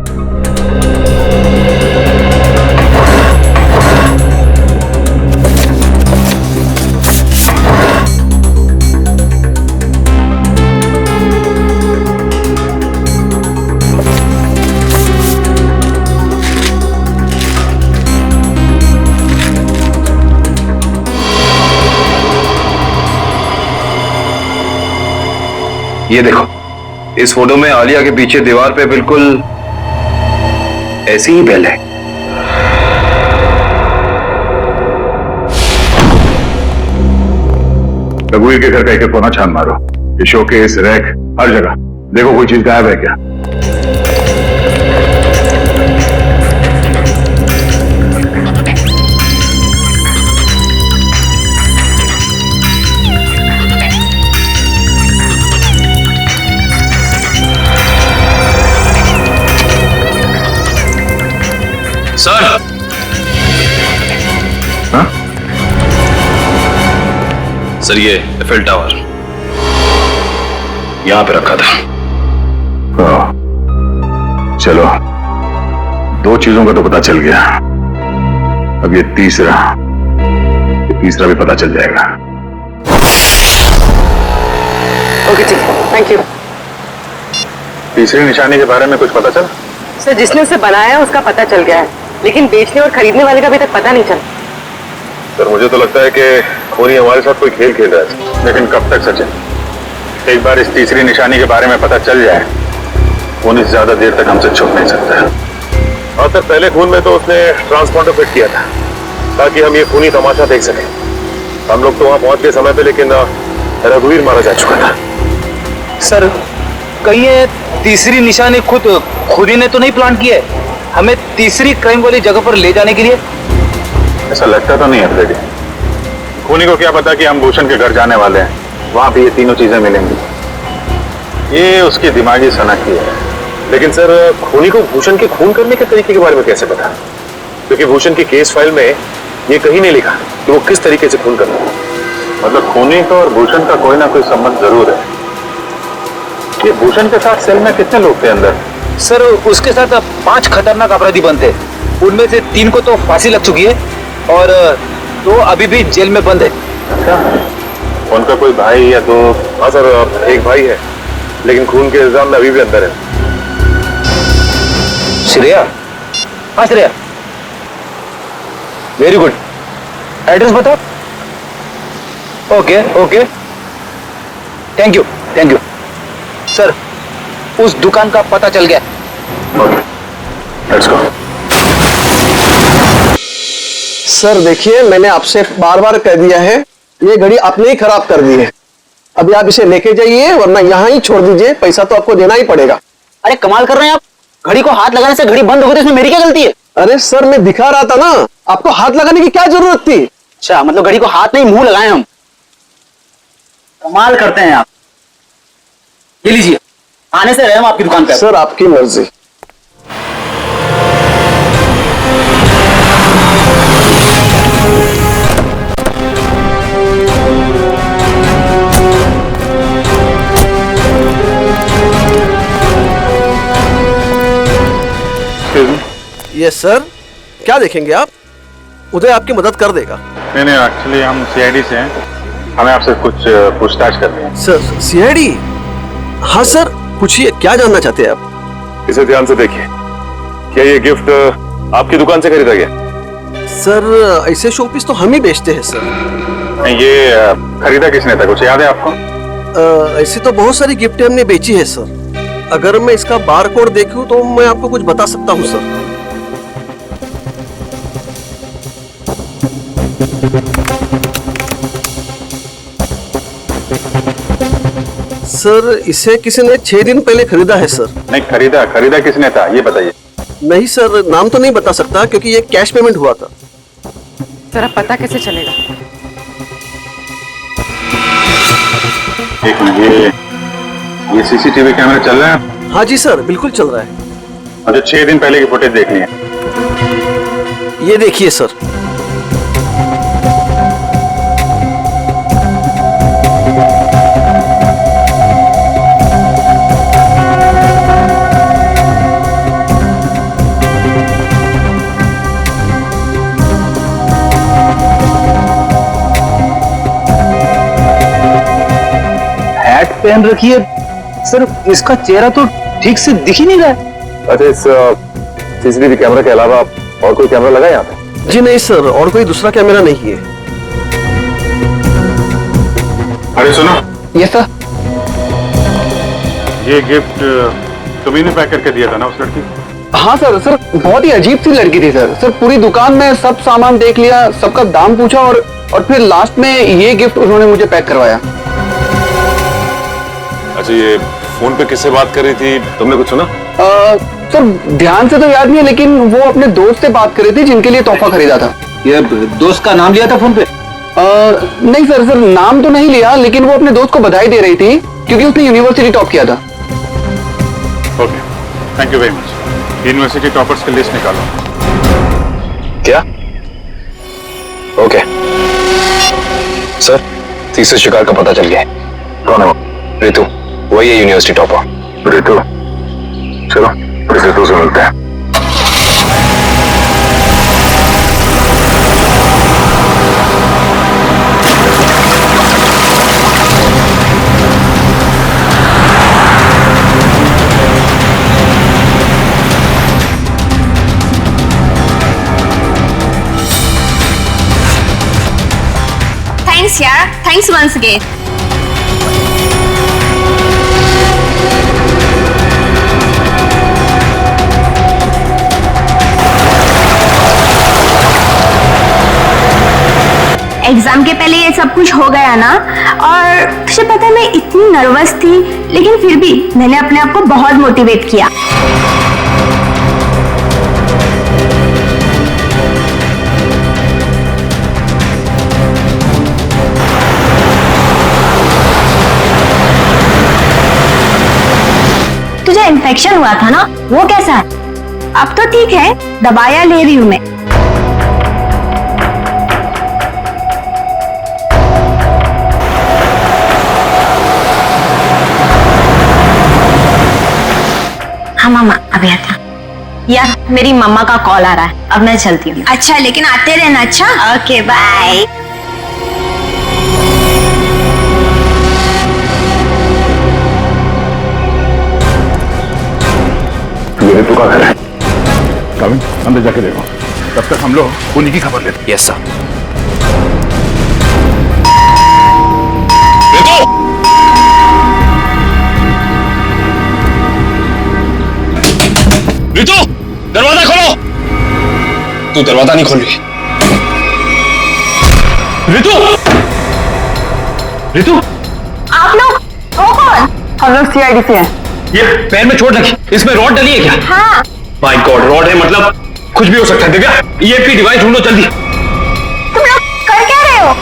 ये देखो, इस फोटो में आलिया के पीछे दीवार पे बिल्कुल ऐसी ही बेल है। रघुवीर के घर का एक कोना छान मारो, ये शोकेस, रैक, हर जगह देखो कोई चीज गायब है क्या। सर, हाँ? सर ये एफिल टावर यहां पे रखा था। चलो, 2 चीजों का तो पता चल गया, अब ये तीसरा भी पता चल जाएगा। ओके ठीक, थैंक यू। तीसरी निशानी के बारे में कुछ पता चला? सर जिसने उसे बनाया उसका पता चल गया है, लेकिन बेचने और खरीदने वाले का अभी तक पता नहीं चला। सर मुझे तो लगता है कि खूनी हमारे साथ कोई खेल खेल रहा है, लेकिन कब तक सचिन? एक बार इस तीसरी निशानी के बारे में पता चल जाए, खूनी ज्यादा देर तक हमसे छुप नहीं सकता। और सर पहले खून में तो उसने ट्रांसपॉन्डर फिट किया था ताकि हम ये खूनी तमाशा देख सकें। हम लोग तो वहां पहुंच गए समय पे, लेकिन रघुवीर मारा जा चुका था। सर कहीं ये तीसरी निशानी खुद ही ने तो नहीं प्लान किया है हमें तीसरी क्राइम वाली जगह पर ले जाने के लिए? ऐसा लगता तो नहीं है फ्रेडी। खूनी को क्या पता कि हम भूषण के घर जाने वाले हैं, वहां पे ये तीनों चीजें मिलेंगी। ये उसकी दिमागी सनकी है। लेकिन सर खूनी को भूषण के खून करने के तरीके के बारे में कैसे पता? क्योंकि भूषण की केस फाइल में ये कहीं नहीं लिखा कि वो किस तरीके से खून करता है। मतलब खूनी का और भूषण का कोई ना कोई संबंध जरूर है। ये भूषण के साथ सेल में कितने लोग थे अंदर? सर उसके साथ 5 खतरनाक अपराधी बनते हैं। उनमें से 3 को तो फांसी लग चुकी है और 2 अभी भी जेल में बंद है। उनका कोई भाई या दो? हाँ सर, एक भाई है लेकिन खून के इल्जाम में अभी भी अंदर है। श्रेया? हाँ श्रेया, वेरी गुड। एड्रेस बताओ। Okay okay, thank you thank you. Sir उस दुकान का पता चल गया। Let's go. सर देखिए, मैंने आपसे बार बार कह दिया है, ये घड़ी आपने ही खराब कर दी है। अभी आप इसे लेके जाइए वरना यहाँ ही छोड़ दीजिए, पैसा तो आपको देना ही पड़ेगा। अरे कमाल कर रहे हैं आप, घड़ी को हाथ लगाने से घड़ी बंद हो गई तो इसमें मेरी क्या गलती है? अरे सर मैं दिखा रहा था ना, आपको हाथ लगाने की क्या जरूरत थी? अच्छा मतलब घड़ी को हाथ नहीं मुंह लगाए हम। कमाल करते हैं आप। ये लीजिए, आने से रहे हम आपकी दुकान पे। सर आपकी मर्जी। यस सर, क्या देखेंगे आप? उदय आपकी मदद कर देगा। नहीं, एक्चुअली हम सीआईडी से हैं, हमें आपसे कुछ पूछताछ करनी है। Sir CID? हाँ सर पूछिए, क्या जानना चाहते हैं आप? इसे ध्यान से देखिए, क्या ये गिफ्ट आपकी दुकान से खरीदा गया? सर ऐसे शोपीस तो हम ही बेचते हैं सर। नहीं, ये खरीदा किसने था, कुछ याद है आपको? ऐसी तो बहुत सारी गिफ्टें हमने बेची है सर। अगर मैं इसका बार कोड देखूं तो मैं आपको कुछ बता सकता हूं सर। सर इसे किसी ने 6 दिन पहले खरीदा है सर। नहीं, खरीदा किसने था ये बताइए। नहीं सर, नाम तो नहीं बता सकता क्योंकि ये कैश पेमेंट हुआ था। जरा पता कैसे चलेगा? एक मिनट, ये सीसीटीवी कैमरा चल रहा है? हाँ जी सर, बिल्कुल चल रहा है। मुझे 6 दिन पहले की फुटेज देखनी है। ये देखिए सर। हैट पहन रखी है सर, इसका चेहरा तो ठीक से दिख ही नहीं रहा है। अच्छा, इस सीसीटीवी कैमरा के अलावा और कोई कैमरा लगा यहाँ पे? जी नहीं सर, और कोई दूसरा कैमरा नहीं है। अरे सुनो। Yes sir. ये गिफ्ट तुम्ही ने पैक करके दिया था ना उस लड़की? हाँ सर। सर बहुत ही अजीब सी लड़की थी सर। सर पूरी दुकान में सब सामान देख लिया, सबका दाम पूछा और फिर लास्ट में ये गिफ्ट उन्होंने मुझे पैक करवाया। अच्छा, ये फोन पे किससे बात कर रही थी, तुमने कुछ सुना? सर ध्यान से तो याद नहीं है, लेकिन वो अपने दोस्त से बात कर रही थी जिनके लिए तोहफा खरीदा था। ये दोस्त का नाम लिया था फोन पे? नहीं सर, नाम तो नहीं लिया, लेकिन वो अपने दोस्त को बधाई दे रही थी क्योंकि उसने यूनिवर्सिटी टॉप किया था। Okay, thank you very much. University toppers की लिस्ट निकालो। क्या? ओके सर, तीसरे शिकार का पता चल गया है। कौन है वो? रितु, वही है यूनिवर्सिटी टॉपर। रितु? चलो रितु से मिलते हैं। Thanks यार, thanks once again. एग्जाम के पहले ये सब कुछ हो गया ना, और तुझे पता है मैं इतनी नर्वस थी, लेकिन फिर भी मैंने अपने आप को बहुत मोटिवेट किया। तुझे इन्फेक्शन हुआ था ना, वो कैसा है? अब तो ठीक है, दवाइयां ले रही हूं मैं। हाँ मामा अभी आता। यार मेरी मम्मा का कॉल आ रहा है, अब मैं चलती हूँ। अच्छा लेकिन आते रहना। अच्छा ओके बाय। ये ऋतु का घर है। कविन, अंदर जाके देखो, तब तक हम लोग उन्हीं की खबर लेते हैं। Yes sir. ऋतु, दरवाजा खोलो। तू दरवाजा नहीं खोल रही। ऋतु, ऋतु, आप लोग हो कौन? हम लोग सीआईडी से हैं। ये पैर में चोट लगी, इसमें रॉड डली है क्या? हाँ। माय गॉड, रॉड है मतलब कुछ भी हो सकता है। दिव्या, ईएमपी डिवाइस ढूंढो जल्दी। तुम लोग कर क्या रहे हो?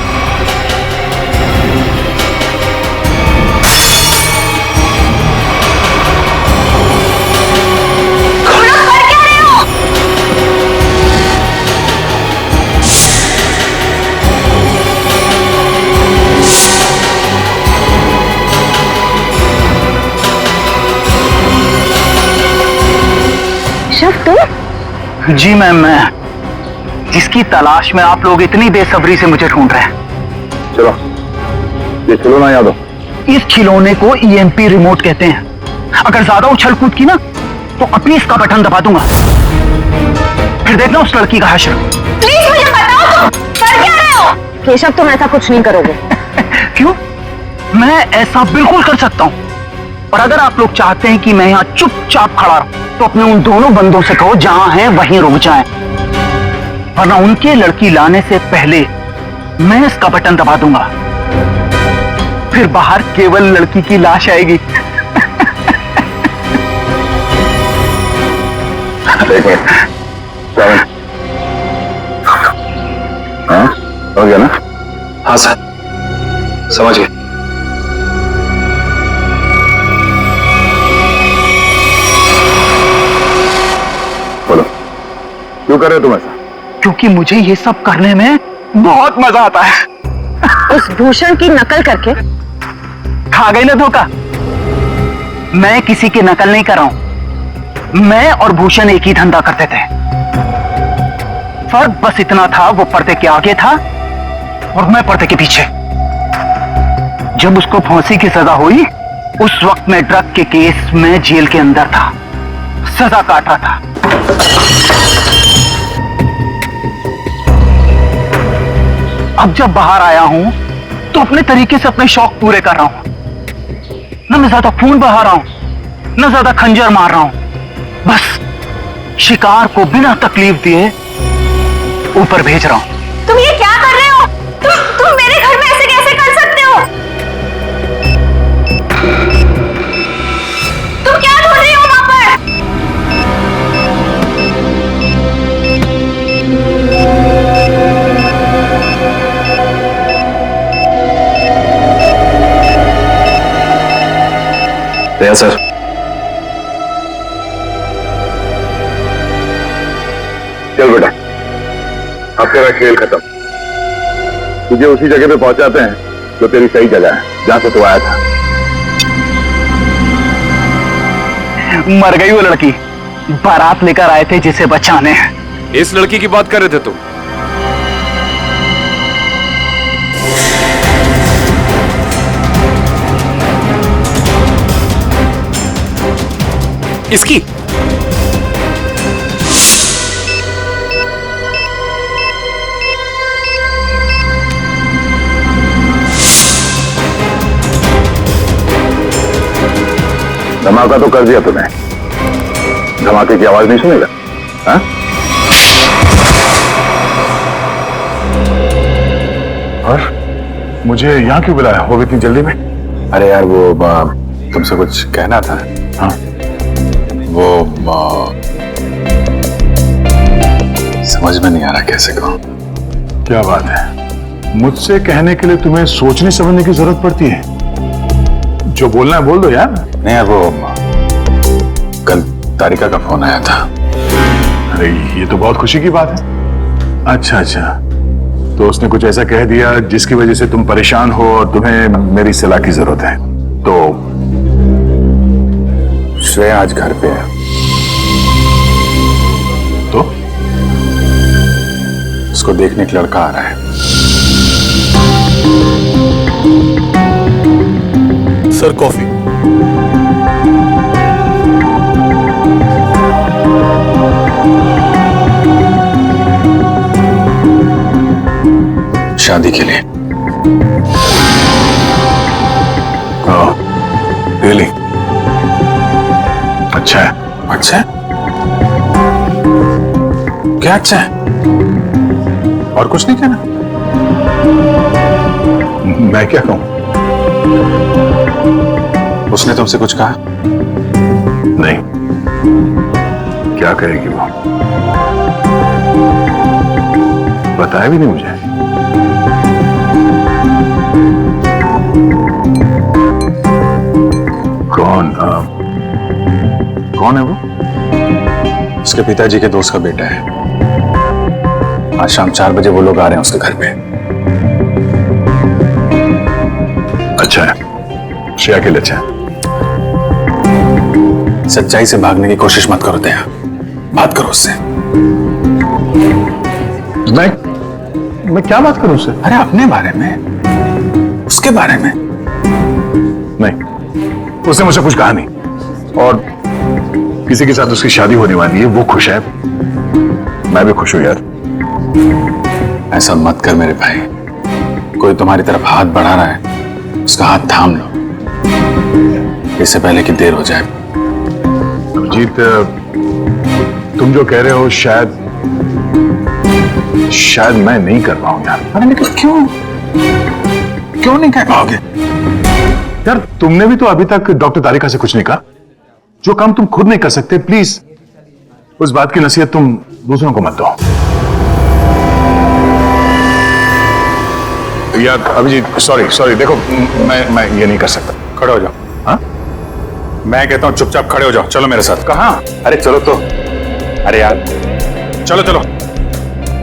जी मैम, मैं जिसकी तलाश में आप लोग इतनी बेसब्री से मुझे ढूंढ रहे हैं। चलो, ये खिलौना याद हो। इस खिलौने को ईएमपी रिमोट कहते हैं। अगर ज्यादा उछल कूद की ना तो अपनी इसका बटन दबा दूंगा, फिर देखना उस लड़की का हश्र। प्लीज मुझे बताओ तुम कर क्या रहे हो? केशव तुम ऐसा कुछ नहीं करोगे। क्यों? मैं ऐसा बिल्कुल कर सकता हूं, और अगर आप लोग चाहते हैं कि मैं यहाँ चुपचाप खड़ा रहूं तो अपने उन दोनों बंदों से कहो जहां हैं वहीं रुक जाएं, वरना उनके लड़की लाने से पहले मैं इसका बटन दबा दूंगा, फिर बाहर केवल लड़की की लाश आएगी। एक मिनट, हाँ हो गया ना? हाँ सर, समझ गए। बोलो, क्यों कर रहे हो तुम ऐसा? क्योंकि मुझे ये सब करने में बहुत मजा आता है। उस भूषण की नकल करके खा गई ना धोखा। मैं किसी की नकल नहीं कर रहा हूं। मैं और भूषण एक ही धंधा करते थे, फर्क बस इतना था, वो पर्दे के आगे था और मैं पर्दे के पीछे। जब उसको फांसी की सजा हुई उस वक्त मैं ड्रग के केस में जेल के अंदर था, सजा काट रहा था। अब जब बाहर आया हूं तो अपने तरीके से अपने शौक पूरे कर रहा हूं। ना मैं ज्यादा खून बहा रहा हूं, ना ज्यादा खंजर मार रहा हूं, बस शिकार को बिना तकलीफ दिए ऊपर भेज रहा हूं। तुम ये क्या कर रहे हो? तुम मेरे घर में ऐसे कैसे कर सकते हो? तुम क्या ढूंढ रही हो वहां पर? सर, चल बेटा, अब तेरा खेल खत्म। तुझे उसी जगह पे पहुंचाते हैं जो तेरी सही जगह है, जहां से तू आया था। मर गई वो लड़की, बारात लेकर आए थे जिसे बचाने। इस लड़की की बात कर रहे थे तुम? इसकी? धमाका तो कर दिया तूने, धमाके की आवाज नहीं सुनेगा? हाँ? और मुझे यहाँ क्यों बुलाया हो इतनी जल्दी में? अरे यार, वो तुमसे कुछ कहना था। हाँ, वो समझ में नहीं आ रहा कैसे कहूं। क्या बात है? मुझसे कहने के लिए तुम्हें सोचने समझने की जरूरत पड़ती है। जो बोलना है बोल दो यार। नहीं यार, वो कल तारिका का फोन आया था। अरे ये तो बहुत खुशी की बात है। अच्छा अच्छा, तो उसने कुछ ऐसा कह दिया जिसकी वजह से तुम परेशान हो और तुम्हें मेरी सलाह की जरूरत है। तो श्रेया आज घर पे है। तो उसको देखने एक लड़का आ रहा है। Sir coffee. शादी के लिए। रियली? अच्छा है। अच्छा है? क्या अच्छा है? और कुछ नहीं कहना? मैं क्या कहूं? उसने तुमसे कुछ कहा? नहीं। क्या कहेगी वो? बताया भी नहीं मुझे। कौन है वो? उसके पिताजी के दोस्त का बेटा है। आज शाम 4 बजे वो लोग आ रहे हैं उसके घर पे। अच्छा है। श्रेया के लिए अच्छा है। सच्चाई से भागने की कोशिश मत करो दया, बात करो उससे। मैं क्या बात करूं उससे? अरे अपने बारे में, उसके बारे में। नहीं, उसने मुझसे कुछ कहा नहीं। और किसी के साथ उसकी शादी होने वाली है, वो खुश है, मैं भी खुश हूं यार। ऐसा मत कर मेरे भाई। कोई तुम्हारी तरफ हाथ बढ़ा रहा है, उसका हाथ थाम लो, इससे पहले कि देर हो जाए। अभिजीत, तुम जो कह रहे हो शायद मैं नहीं कर पाऊं यार। अरे लेकिन क्यों नहीं कह पाओगे यार? तुमने भी तो अभी तक डॉक्टर तारिका से कुछ नहीं कहा। जो काम तुम खुद नहीं कर सकते, प्लीज उस बात की नसीहत तुम दूसरों को मत दो यार। अभिजीत सॉरी देखो, मैं ये नहीं कर सकता। खड़े हो जाओ। हाँ, मैं कहता हूं चुपचाप खड़े हो जाओ। चलो मेरे साथ। कहां? अरे चलो तो। अरे यार चलो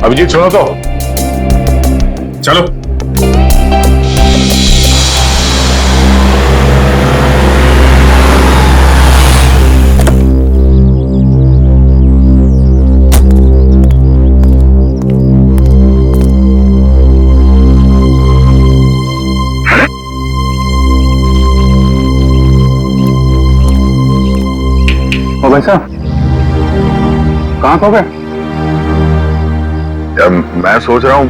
अभिजीत, सुनो तो, चलो। भाई साहब, कहां खो गए? यार मैं सोच रहा हूं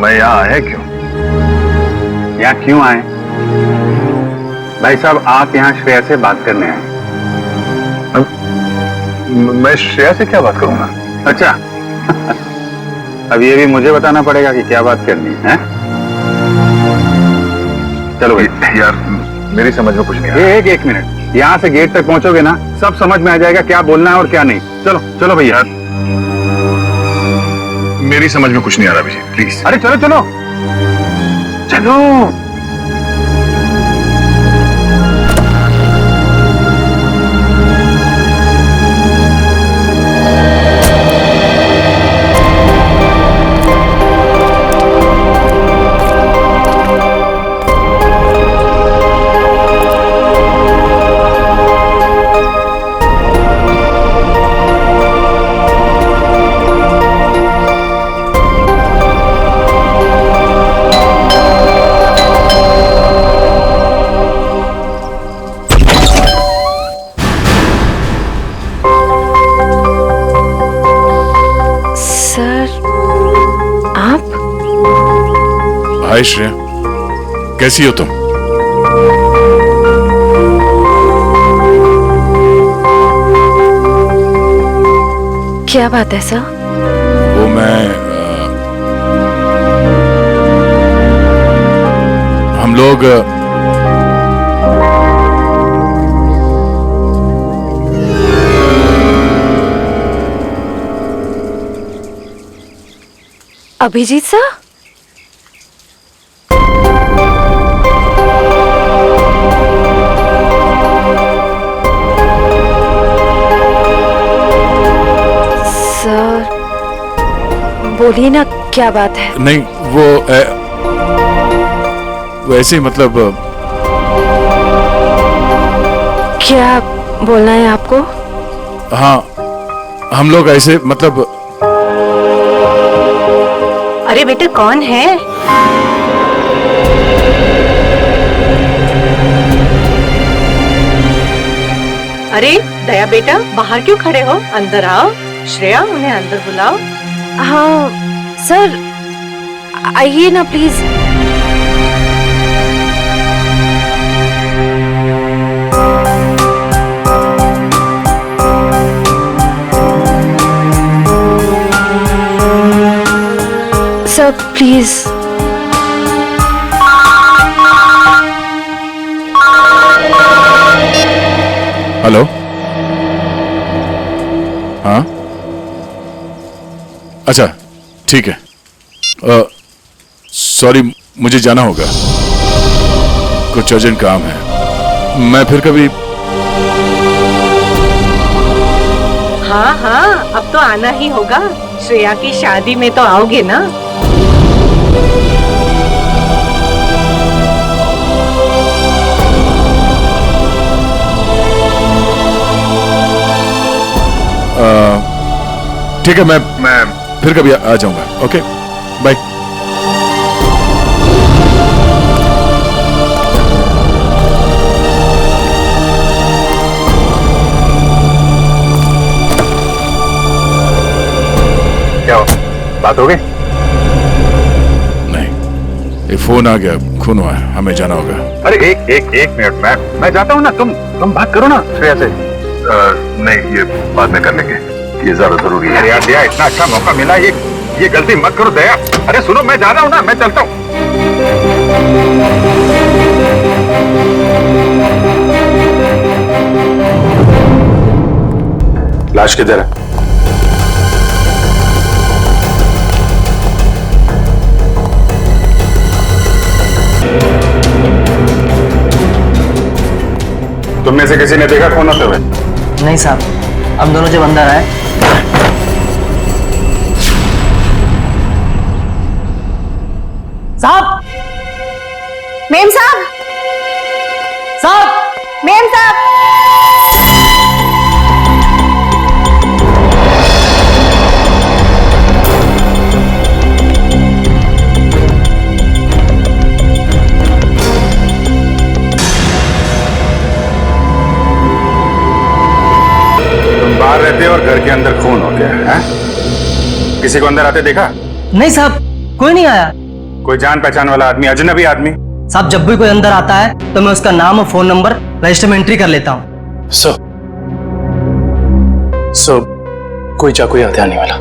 मैं यहाँ आया क्यों? यहाँ क्यों आए? भाई साहब, आप यहाँ श्रेया से बात करने आए। मैं श्रेया से क्या बात करूंगा? अच्छा अब ये भी मुझे बताना पड़ेगा कि क्या बात करनी है? चलो भाई। यार मेरी समझ में कुछ नहीं आ रहा। एक मिनट, यहाँ से गेट तक पहुंचोगे ना, सब समझ में आ जाएगा क्या बोलना है और क्या नहीं। चलो भैया। मेरी समझ में कुछ नहीं आ रहा अभिजीत, प्लीज। अरे चलो चलो। हाय श्रेया, कैसी हो तुम? क्या बात है सर? वो हम लोग अभिजीत सर? बोलिए ना, क्या बात है? नहीं, वो ऐसे ही, मतलब क्या बोलना है आपको? हाँ, हम लोग ऐसे मतलब। अरे बेटा कौन है? अरे दया बेटा, बाहर क्यों खड़े हो? अंदर आओ। श्रेया, उन्हें अंदर बुलाओ। हाँ सर, आइए ना प्लीज। Sir please. हेलो। हाँ, अच्छा ठीक है। सॉरी, मुझे जाना होगा, कुछ अर्जेंट काम है। मैं फिर कभी। हाँ हाँ, अब तो आना ही होगा। श्रेया की शादी में तो आओगे ना? ठीक है, मैं फिर कभी आ जाऊंगा। Okay, bye. क्या हो, बात हो गई? नहीं, ये फोन आ गया, खून हुआ है, हमें जाना होगा। अरे एक मिनट, मैं जाता हूँ ना, तुम बात करो ना श्रेया से। नहीं, ये बाद में कर लेंगे, ये ज्यादा जरूरी है। यार दया, इतना अच्छा मौका मिला, ये गलती मत करो दया। अरे सुनो, मैं जा रहा हूँ ना, मैं चलता हूँ। लाश किधर है? तुम में से किसी ने देखा खून होते हुए? नहीं साहब, हम दोनों जब अंदर आए। साहब, मेम साहब, साहब, मेम साहब। बाहर रहते और घर के अंदर खून हो गया है? किसी को अंदर आते देखा? नहीं साहब, कोई नहीं आया। कोई जान पहचान वाला आदमी, अजनबी आदमी? साहब, जब भी कोई अंदर आता है तो मैं उसका नाम और फोन नंबर रजिस्टर में एंट्री कर लेता हूँ। सर, कोई चाकू या हथियार नहीं वाला,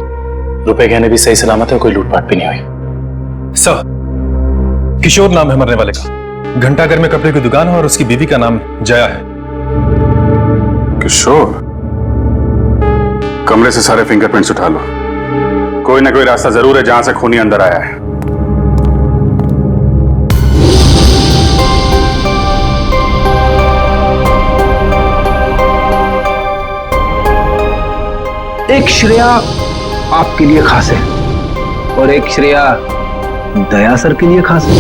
रुपए गहने भी सही सलामत है, कोई लूटपाट भी नहीं हुई। सर, किशोर नाम है मरने वाले का, घंटाघर में कपड़े की दुकान है और उसकी बीवी का नाम जया है। किशोर? कमरे से सारे फिंगरप्रिंट्स उठा लो, कोई ना कोई रास्ता जरूर है जहां से खूनी अंदर आया है। एक श्रेया आपके लिए खास है और एक श्रेया दया सर के लिए खास है।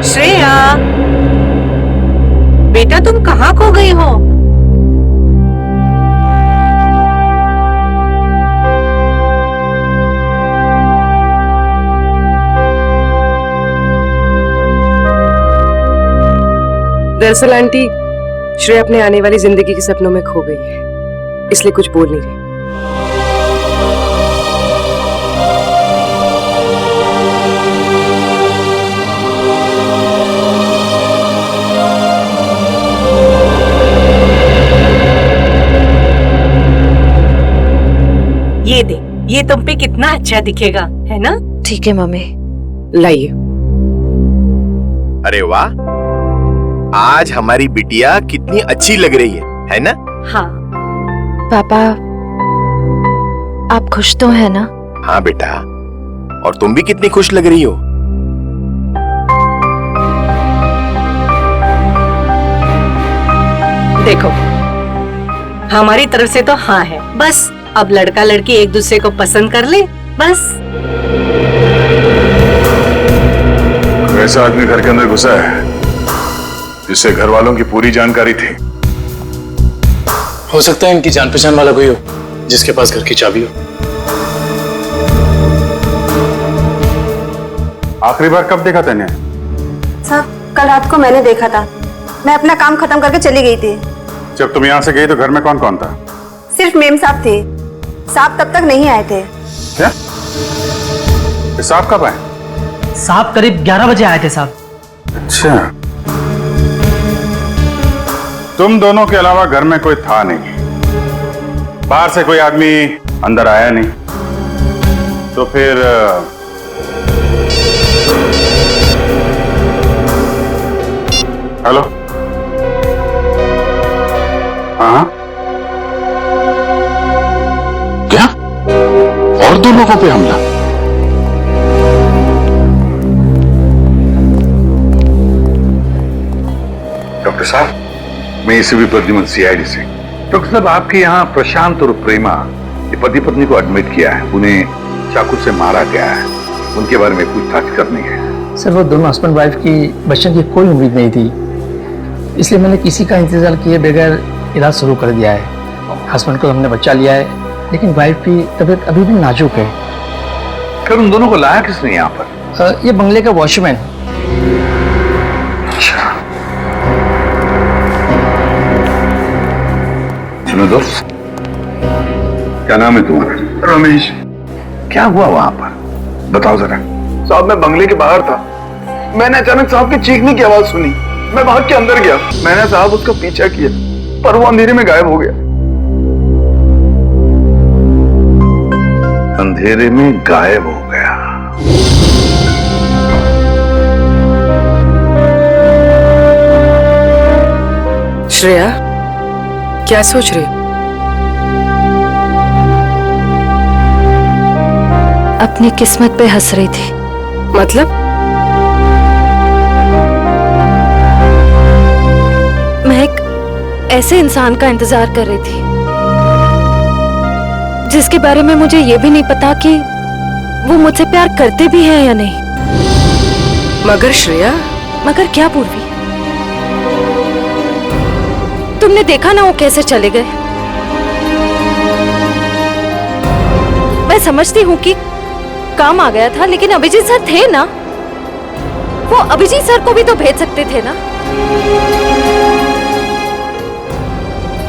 श्रेया, बेटा तुम कहाँ खो गई हो? दरअसल आंटी, श्रेया अपने आने वाली जिंदगी के सपनों में खो गई है, इसलिए कुछ बोल नहीं रही। ये दे, ये तुम पे कितना अच्छा दिखेगा, है ना? ठीक है मम्मी। लाइए। अरे वाह, आज हमारी बिटिया कितनी अच्छी लग रही है ना? हाँ। पापा, आप खुश तो है ना? हाँ बेटा, और तुम भी कितनी खुश लग रही हो। देखो, हमारी तरफ से तो हाँ है, बस अब लड़का लड़की एक दूसरे को पसंद कर ले, बस। वैसा आदमी घर के अंदर घुसा है जिससे घर वालों की पूरी जानकारी थी। हो सकता है इनकी जान पहचान वाला कोई हो जिसके पास घर की चाबी हो। आखिरी बार कब देखा तूने? साहब, कल रात को मैंने देखा था। मैं अपना काम खत्म करके चली गई थी। जब तुम यहाँ से गई तो घर में कौन कौन था? सिर्फ मेम साहब थे। साहब तब तक नहीं आए थे। क्या? साहब कब आए? साहब करीब 11 बजे आए थे साहब। अच्छा, तुम दोनों के अलावा घर में कोई था नहीं, बाहर से कोई आदमी अंदर आया नहीं, तो फिर हेलो? हाँ, क्या? और 2 लोगों पे हमला? डॉक्टर साहब, मैं एसीपी प्रद्युमन सीआईडी से। डॉक्टर साहब, आपके यहाँ प्रशांत और प्रेमा ये पति पत्नी को एडमिट किया है, उन्हें चाकू से मारा गया है, उनके बारे में पूछताछ करनी है। सर, वो दोनों हस्बैंड वाइफ की बचने की कोई उम्मीद नहीं थी, इसलिए मैंने किसी का इंतजार किए बगैर इलाज शुरू कर दिया है। हस्बैंड को हमने बचा लिया है, लेकिन वाइफ की तबीयत अभी भी नाजुक है। फिर उन दोनों को लाया किसने यहाँ पर? ये बंगले का वॉचमैन। अच्छा, सुनो दोस्त, क्या नाम है तुम्हारा? रमेश। क्या हुआ वहां पर, बताओ जरा। साहब, मैं बंगले के बाहर था, मैंने अचानक साहब के चीखने की आवाज सुनी। मैं भाग के अंदर गया, मैंने साहब उसका पीछा किया, पर वो अंधेरे में गायब हो गया। अंधेरे में गायब हो गया? श्रेया, क्या सोच रही हो? अपनी किस्मत पे हंस रही थी। मतलब? मैं एक ऐसे इंसान का इंतजार कर रही थी जिसके बारे में मुझे ये भी नहीं पता कि वो मुझसे प्यार करते भी हैं या नहीं। मगर श्रेया। मगर क्या पूर्वी? तुमने देखा ना वो कैसे चले गए। मैं समझती हूँ कि काम आ गया था, लेकिन अभिजीत सर थे ना, वो अभिजीत सर को भी तो भेज सकते थे ना।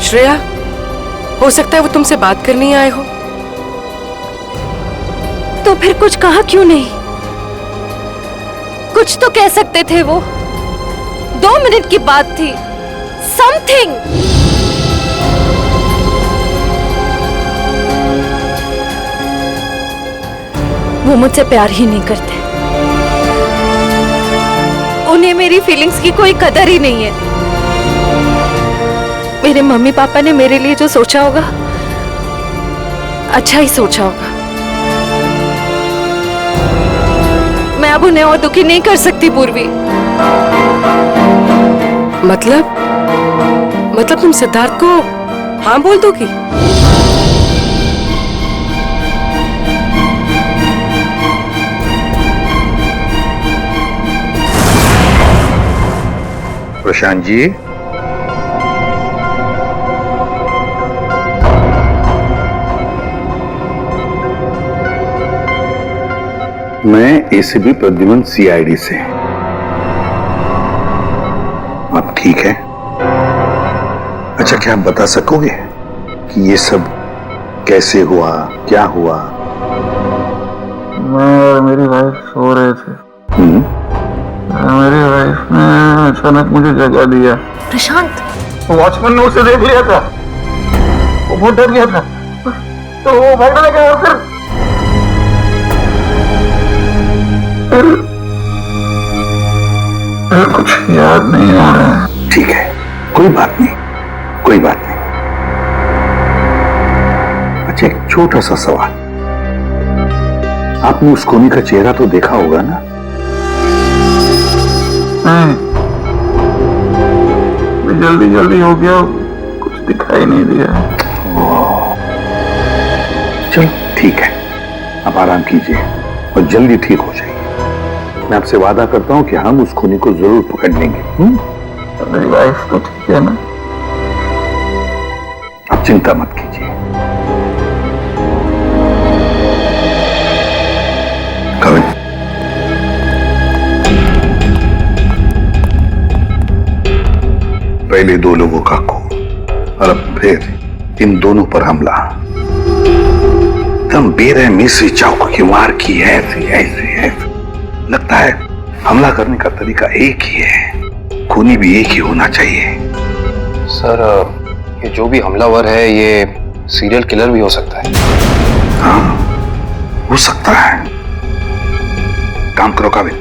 श्रेया, हो सकता है वो तुमसे बात करने आए हो। तो फिर कुछ कहा क्यों नहीं? कुछ तो कह सकते थे वो। 2 मिनट की बात थी, समथिंग। वो मुझसे प्यार ही नहीं करते, उन्हें मेरी फीलिंग्स की कोई कदर ही नहीं है। मेरे मम्मी पापा ने मेरे लिए जो सोचा होगा, अच्छा ही सोचा होगा। मैं अब उन्हें और दुखी नहीं कर सकती पूर्वी। मतलब तुम सिद्धार्थ को हाँ बोल दोगी? प्रशांत जी, मैं एसीपी प्रद्युमन सीआईडी से। आप ठीक है? अच्छा, क्या आप बता सकोगे कि ये सब कैसे हुआ, क्या हुआ? मैं और मेरी वाइफ सो रहे थे। मेरी वाइफ ने अचानक मुझे जगा दिया। प्रशांत, वॉचमैन ने उसे देख लिया था, वो बहुत डर गया था, तो वो भागने लगा। और फिर कुछ याद नहीं आ रहा है। ठीक है, कोई बात नहीं, कोई बात नहीं। अच्छा, एक छोटा सा सवाल, आपने उस कोनी का चेहरा तो देखा होगा ना? जल्दी जल्दी हो गया, कुछ दिखाई नहीं दिया। चलो ठीक है, आप आराम कीजिए और जल्दी ठीक हो जाइए। मैं आपसे वादा करता हूं कि हम उस खूनी को जरूर पकड़ लेंगे। मेरी वाइफ तो ठीक है ना? आप चिंता मत कीजिए। कविन, पहले 2 लोगों का खून और अब फिर इन दोनों पर हमला। एकदम बेरहमी से चाकू की वार की है, ऐसे लगता है हमला करने का तरीका एक ही है, खूनी भी एक ही होना चाहिए। सर, ये जो भी हमलावर है ये सीरियल किलर भी हो सकता है। हाँ, हो सकता है। काम करो काबिल,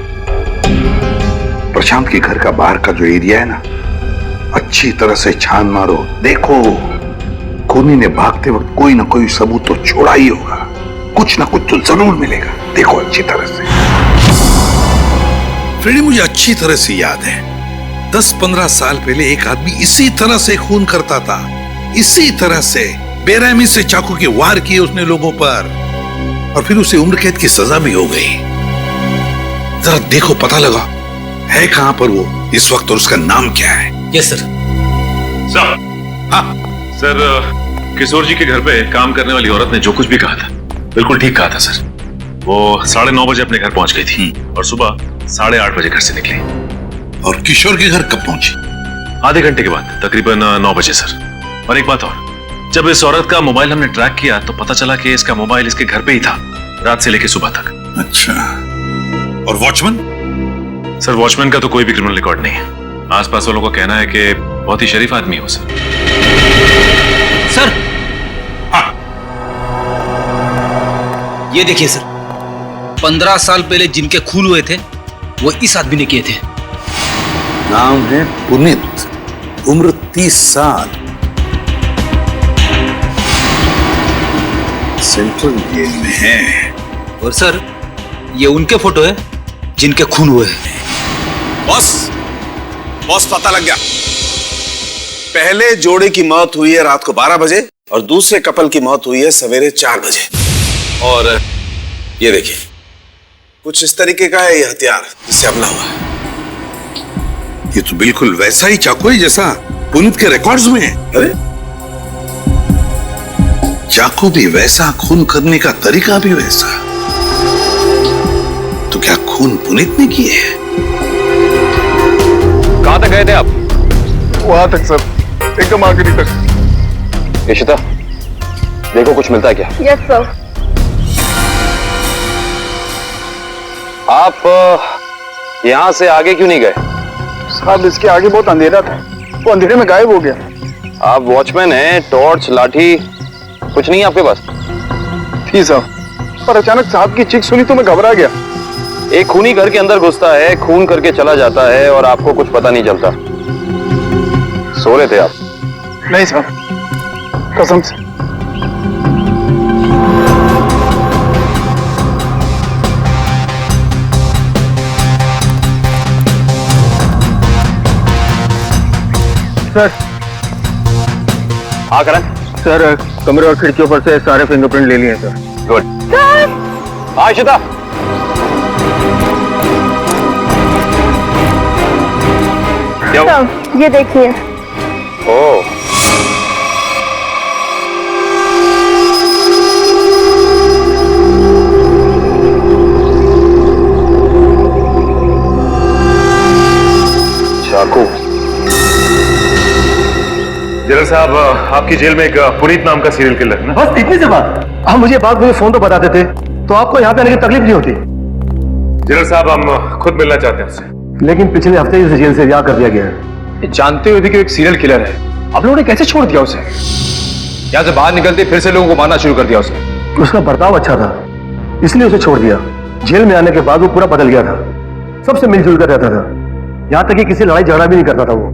प्रशांत के घर का बाहर का जो एरिया है ना, अच्छी तरह से छान मारो। देखो, खूनी ने भागते वक्त कोई ना कोई सबूत तो छोड़ा ही होगा, कुछ ना कुछ तो जरूर मिलेगा। देखो अच्छी तरह से। फ्रेडी, मुझे अच्छी तरह से याद है 10-15 साल पहले एक आदमी इसी तरह से खून करता था, इसी तरह से बेरहमी से चाकू के वार किए उसने लोगों पर, और फिर उसे उम्र कैद की सजा भी हो गई। जरा देखो, पता लगा है कहां पर वो इस वक्त और उसका नाम क्या है। Yes sir. सर, हाँ सर, किशोर जी के घर पे काम करने वाली औरत ने जो कुछ भी कहा था बिल्कुल ठीक कहा था सर। वो 9:30 बजे अपने घर पहुंच गई थी और सुबह 8:30 बजे घर से निकली। और किशोर के घर कब पहुंची? आधे घंटे के बाद, तकरीबन 9 बजे सर। और एक बात और, जब इस औरत का मोबाइल हमने ट्रैक किया तो पता चला कि इसका मोबाइल इसके घर पे ही था रात से लेकर सुबह तक। अच्छा, और वॉचमैन? सर, वॉचमैन का तो कोई भी क्रिमिनल रिकॉर्ड नहीं है। आसपास वालों का कहना है कि बहुत ही शरीफ आदमी हो सर। सर, हाँ, ये देखिए सर, 15 साल पहले जिनके खून हुए थे वो इस आदमी ने किए थे। नाम है पुनीत, उम्र 30 साल, सेंट्रल जेल में है। और सर, ये उनके फोटो है जिनके खून हुए हैं। बॉस पता लग गया। पहले जोड़े की मौत हुई है रात को 12 बजे और दूसरे कपल की मौत हुई है सवेरे 4 बजे। और ये देखिए, कुछ इस तरीके का है ये हथियार जिससे हमला हुआ है। ये तो बिल्कुल वैसा ही चाकू है जैसा पुनीत के रिकॉर्ड्स में है। अरे, चाकू भी वैसा, खून करने का तरीका भी वैसा। तो क्या खून पुनीत ने किए है? कहां तक गए थे आप? वहां तक सर, एकदम आखिरी तक। इशिता, देखो कुछ मिलता है क्या? Yes sir. आप यहां से आगे क्यों नहीं गए? साहब, इसके आगे बहुत अंधेरा था, वो अंधेरे में गायब हो गया। आप वॉचमैन हैं, टॉर्च, लाठी कुछ नहीं है आपके पास? जी साहब, पर अचानक साहब की चीख सुनी तो मैं घबरा गया। एक खूनी घर के अंदर घुसता है, खून करके चला जाता है और आपको कुछ पता नहीं चलता। सो रहे थे आप? नहीं साहब, कसम से। सर। हाँ करण। सर, कमरे और खिड़कियों पर से सारे फिंगरप्रिंट ले लिए सर। गुड। हाँ इशिता। ये देखिए। ओह, चाकू। जनरल साहब, आपकी जेल में एक पुनीत नाम का सीरियल किलर है ना? बस इतनी सी बात। आप मुझे फोन तो बताते थे तो आपको यहाँ पे आने की तकलीफ नहीं होती। जनरल साहब, हम खुद मिलना चाहते हैं उससे। लेकिन पिछले हफ्ते ही उसे जेल से रिहा कर दिया गया है। जानते हुए भी कि एक सीरियल किलर है, आप लोगों ने कैसे छोड़ दिया उसे? यहाँ से बाहर निकलते फिर से लोगों को मारना शुरू कर दिया उसे। उसका बर्ताव अच्छा था, इसलिए उसे छोड़ दिया। जेल में आने के बाद वो पूरा बदल गया था, सबसे मिलजुल कर रहता था, यहाँ तक कि किसी लड़ाई झगड़ा भी नहीं करता था वो।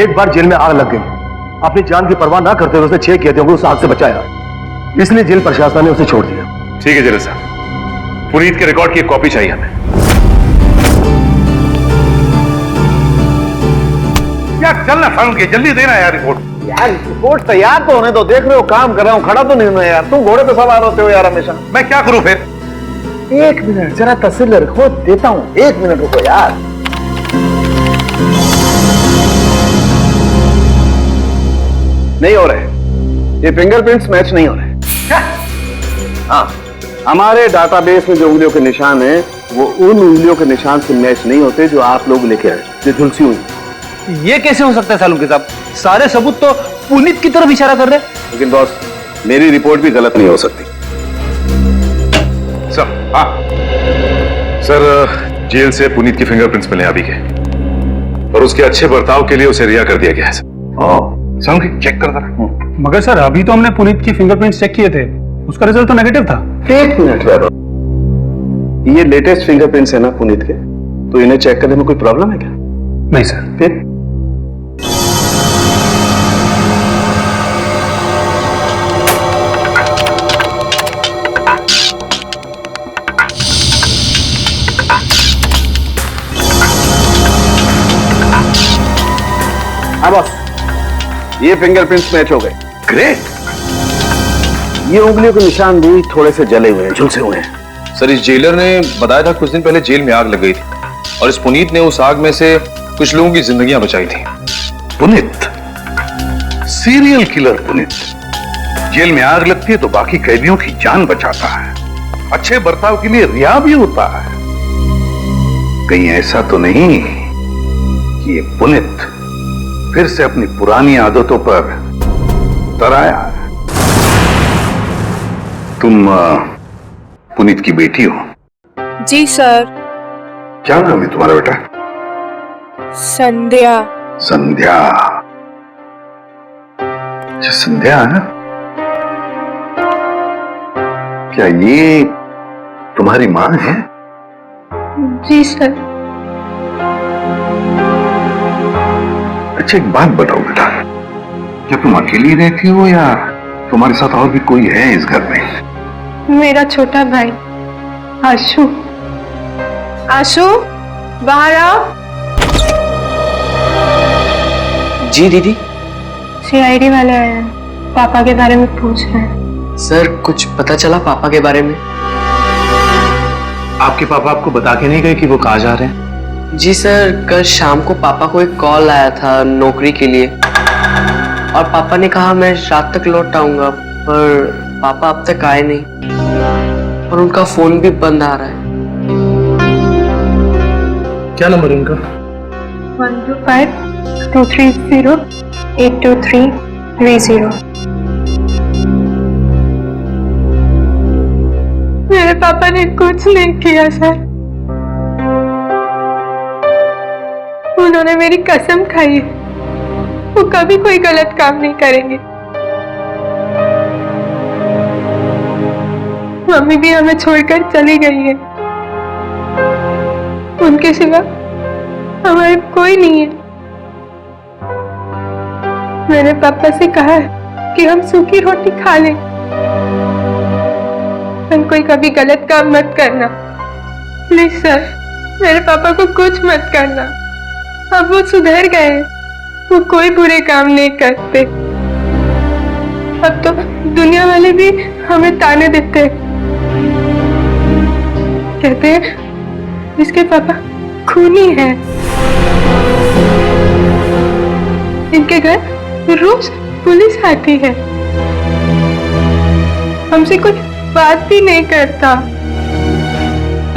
एक बार जेल में आग लग गई, अपनी जान की परवाह ना करते हुए उसने 6 किए थे, उस आग से बचाया, इसलिए जेल प्रशासन ने उसे छोड़ दिया। ठीक है जनरल साहब, पुनीत के रिकॉर्ड की एक कॉपी चाहिए हमें। क्या चलना फाइनल के, जल्दी देना यार रिपोर्ट। यार रिपोर्ट तैयार तो होने दो, देख रहे हो काम कर रहा हूँ, खड़ा तो नहीं हूं यार। तुम घोड़े पे सवार होते हो यार हमेशा। मैं क्या करूं फिर? 1 मिनट जरा तसल्ली रखो, देता हूँ, 1 मिनट रुको यार। नहीं हो रहे, ये फिंगरप्रिंट्स मैच नहीं हो रहे। हाँ, हमारे डाटाबेस में जो उंगलियों के निशान हैं वो उन उंगलियों के निशान से मैच नहीं होते जो आप लोग लेके आए, जो झुलसी हुई। ये कैसे हो सकता है सालुंके साहब? सारे सबूत तो पुनीत की तरफ इशारा कर रहे हैं। लेकिन बॉस, मेरी रिपोर्ट भी गलत नहीं हो सकती। सर, हाँ सर, जेल से पुनीत की फिंगरप्रिंट्स मिले अभी के, और उसके अच्छे बर्ताव के लिए उसे रिहा कर दिया गया है सर। चेक कर रहा। मगर सर अभी तो हमने पुनीत की फिंगरप्रिंट्स चेक किए थे, उसका रिजल्ट तो नेगेटिव था। 1 मिनट वैभव, ये लेटेस्ट फिंगरप्रिंट्स है ना पुनीत के, तो इन्हें चेक करने में कोई प्रॉब्लम है क्या? नहीं सर। फिर हाँ बॉस, ये फिंगरप्रिंट्स मैच हो गए। ग्रेट। ये उंगलियों के निशान भी थोड़े से जले हुए हैं, झुलसे हुए हैं। सर, इस जेलर ने बताया था कुछ दिन पहले जेल में आग लग गई थी और इस पुनीत ने उस आग में से कुछ लोगों की जिंदगियां बचाई थी। पुनीत, सीरियल किलर पुनीत, जेल में आग लगती है तो बाकी कैदियों की जान बचाता है, अच्छे बर्ताव के लिए रिहा भी होता है। कहीं ऐसा तो नहीं कि ये पुनीत फिर से अपनी पुरानी आदतों पर उतर आया है? तुम पुनीत की बेटी हो? जी सर। क्या नाम है तुम्हारा बेटा? संध्या। संध्या। अच्छा संध्या है? क्या ये तुम्हारी माँ है? जी सर। अच्छा एक बात बताओ बेटा, क्या तुम अकेली रहती हो या तुम्हारे साथ और भी कोई है इस घर में? मेरा छोटा भाई आशु। आशु, बाहर आओ। जी दीदी। सीआईडी वाले आए हैं, पापा के बारे में पूछ रहे हैं। सर कुछ पता चला पापा के बारे में? आपके पापा आपको बता के नहीं गए कि वो कहाँ जा रहे हैं? जी सर, कल शाम को पापा को एक कॉल आया था नौकरी के लिए और पापा ने कहा मैं रात तक लौट आऊंगा, पर पापा अब तक आए नहीं और उनका फोन भी बंद आ रहा है। क्या नंबर है उनका? 125-230-82330। मेरे पापा ने कुछ नहीं किया सर, उन्होंने मेरी कसम खाई है वो कभी कोई गलत काम नहीं करेंगे। मम्मी भी हमें छोड़कर चली गई है, उनके सिवा हमारे कोई नहीं है। मैंने पापा से कहा है कि हम सूखी रोटी खा लें, पर कोई कभी गलत काम मत करना। प्लीज सर, मेरे पापा को कुछ मत करना। अब वो सुधर गए हैं, वो कोई बुरे काम नहीं करते। अब तो दुनिया वाले भी हमें ताने देते हैं, कहते हैं इसके पापा खूनी है। इनके घर रोज पुलिस आती है, हमसे कोई बात भी नहीं करता।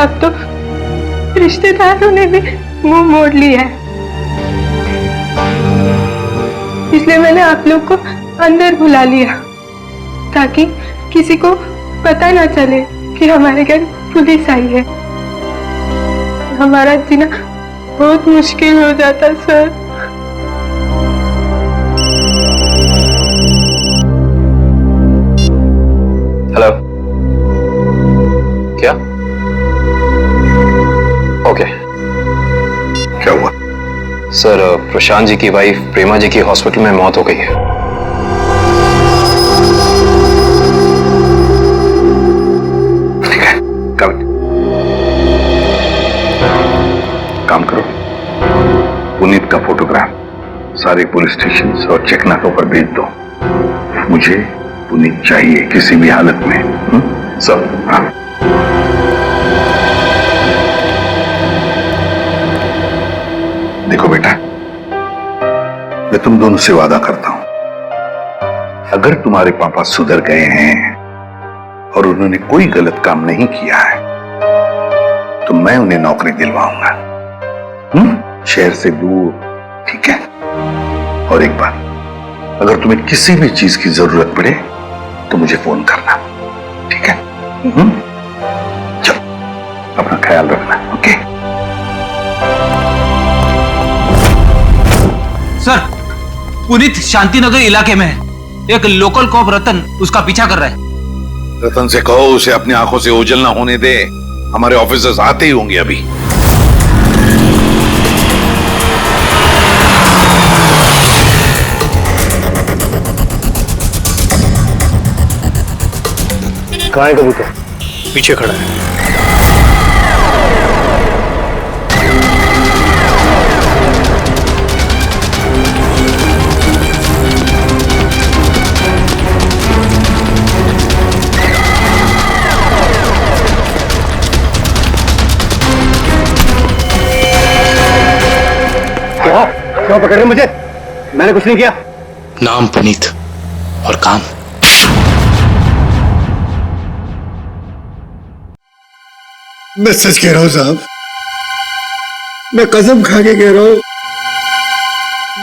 अब तो रिश्तेदारों ने भी मुंह मोड़ लिया है, इसलिए मैंने आप लोग को अंदर बुला लिया ताकि किसी को पता ना चले कि हमारे घर पुलिस आई है। हमारा जीना बहुत मुश्किल हो जाता सर। हेलो, क्या? ओके। क्या हुआ? सर, प्रशांत जी की वाइफ प्रेमा जी की हॉस्पिटल में मौत हो गई है। ठीक है, काम करो, पुनीत का फोटोग्राफ सारे पुलिस स्टेशन और चेकनाकों पर भेज दो। मुझे पुनीत चाहिए किसी भी हालत में। सब हाँ। देखो बेटा, मैं तुम दोनों से वादा करता हूं, अगर तुम्हारे पापा सुधर गए हैं और उन्होंने कोई गलत काम नहीं किया है तो मैं उन्हें नौकरी दिलवाऊंगा, शहर से दूर, ठीक है? और एक बात, अगर तुम्हें किसी भी चीज की जरूरत पड़े तो मुझे फोन करना, ठीक है? चलो, अपना ख्याल रखना, ओके? सर, पुनीत शांतिनगर इलाके में है। एक लोकल कॉप रतन उसका पीछा कर रहा है। रतन से कहो उसे अपनी आंखों से ओझल ना होने दे, हमारे ऑफिसर्स आते ही होंगे अभी। कहाँ है कबूतर? पीछे खड़ा है। क्यों पकड़ रहे मुझे? मैंने कुछ नहीं किया। नाम पुनीत और काम। मैं सच कह रहा हूं साहब, मैं कसम खा के कह रहा हूं,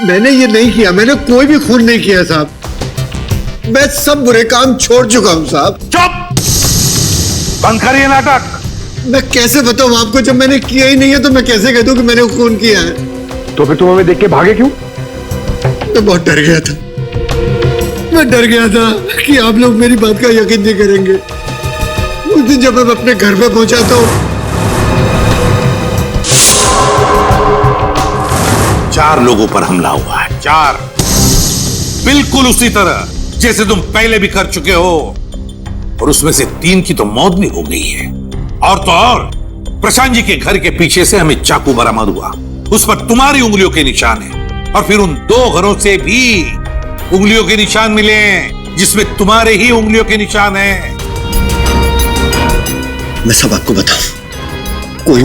मैंने ये नहीं किया, मैंने कोई भी खून नहीं किया साहब। मैं सब बुरे काम छोड़ चुका हूं साहब। चुप! बंद करिए नाटक। मैं कैसे बताऊं आपको, जब मैंने किया ही नहीं है तो मैं कैसे कह दूं कि मैंने खून किया है? तो फिर तुम हमें देख के भागे क्यों? मैं बहुत डर गया था, मैं डर गया था कि आप लोग मेरी बात का यकीन नहीं करेंगे। उस दिन जब मैं अपने घर पे पहुंचा तो 4 लोगों पर हमला हुआ है, 4, बिल्कुल उसी तरह जैसे तुम पहले भी कर चुके हो, और उसमें से 3 की तो मौत भी हो गई है। और तो और प्रशांत जी के घर के पीछे से हमें चाकू बरामद हुआ, उस पर तुम्हारी उंगलियों के निशान है, और फिर उन 2 घरों से भी उंगलियों के निशान मिले जिसमें तुम्हारे ही उंगलियों के निशान है। मैं सब आपको बताऊं, कोई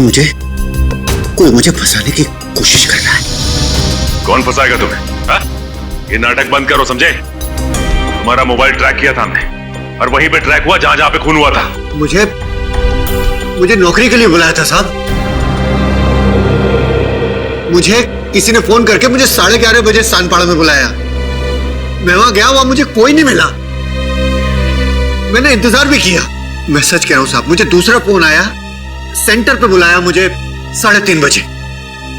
मुझे फंसाने की कोशिश कर रहा है। कौन फंसाएगा तुम्हें? हा? ये नाटक बंद करो, समझे? तुम्हारा मोबाइल ट्रैक किया था हमने, और वहीं पे ट्रैक हुआ जहां पे खून हुआ था। मुझे नौकरी के लिए बुलाया था साहब। मुझे किसी ने फोन करके मुझे 11:30 बजे सानपाड़ा में बुलाया। मैं वहां गया, वहां मुझे कोई नहीं मिला। मैंने इंतजार भी किया। मैं सच कह रहा हूं साहब, मुझे दूसरा फोन आया, सेंटर पे बुलाया मुझे 3:30 बजे।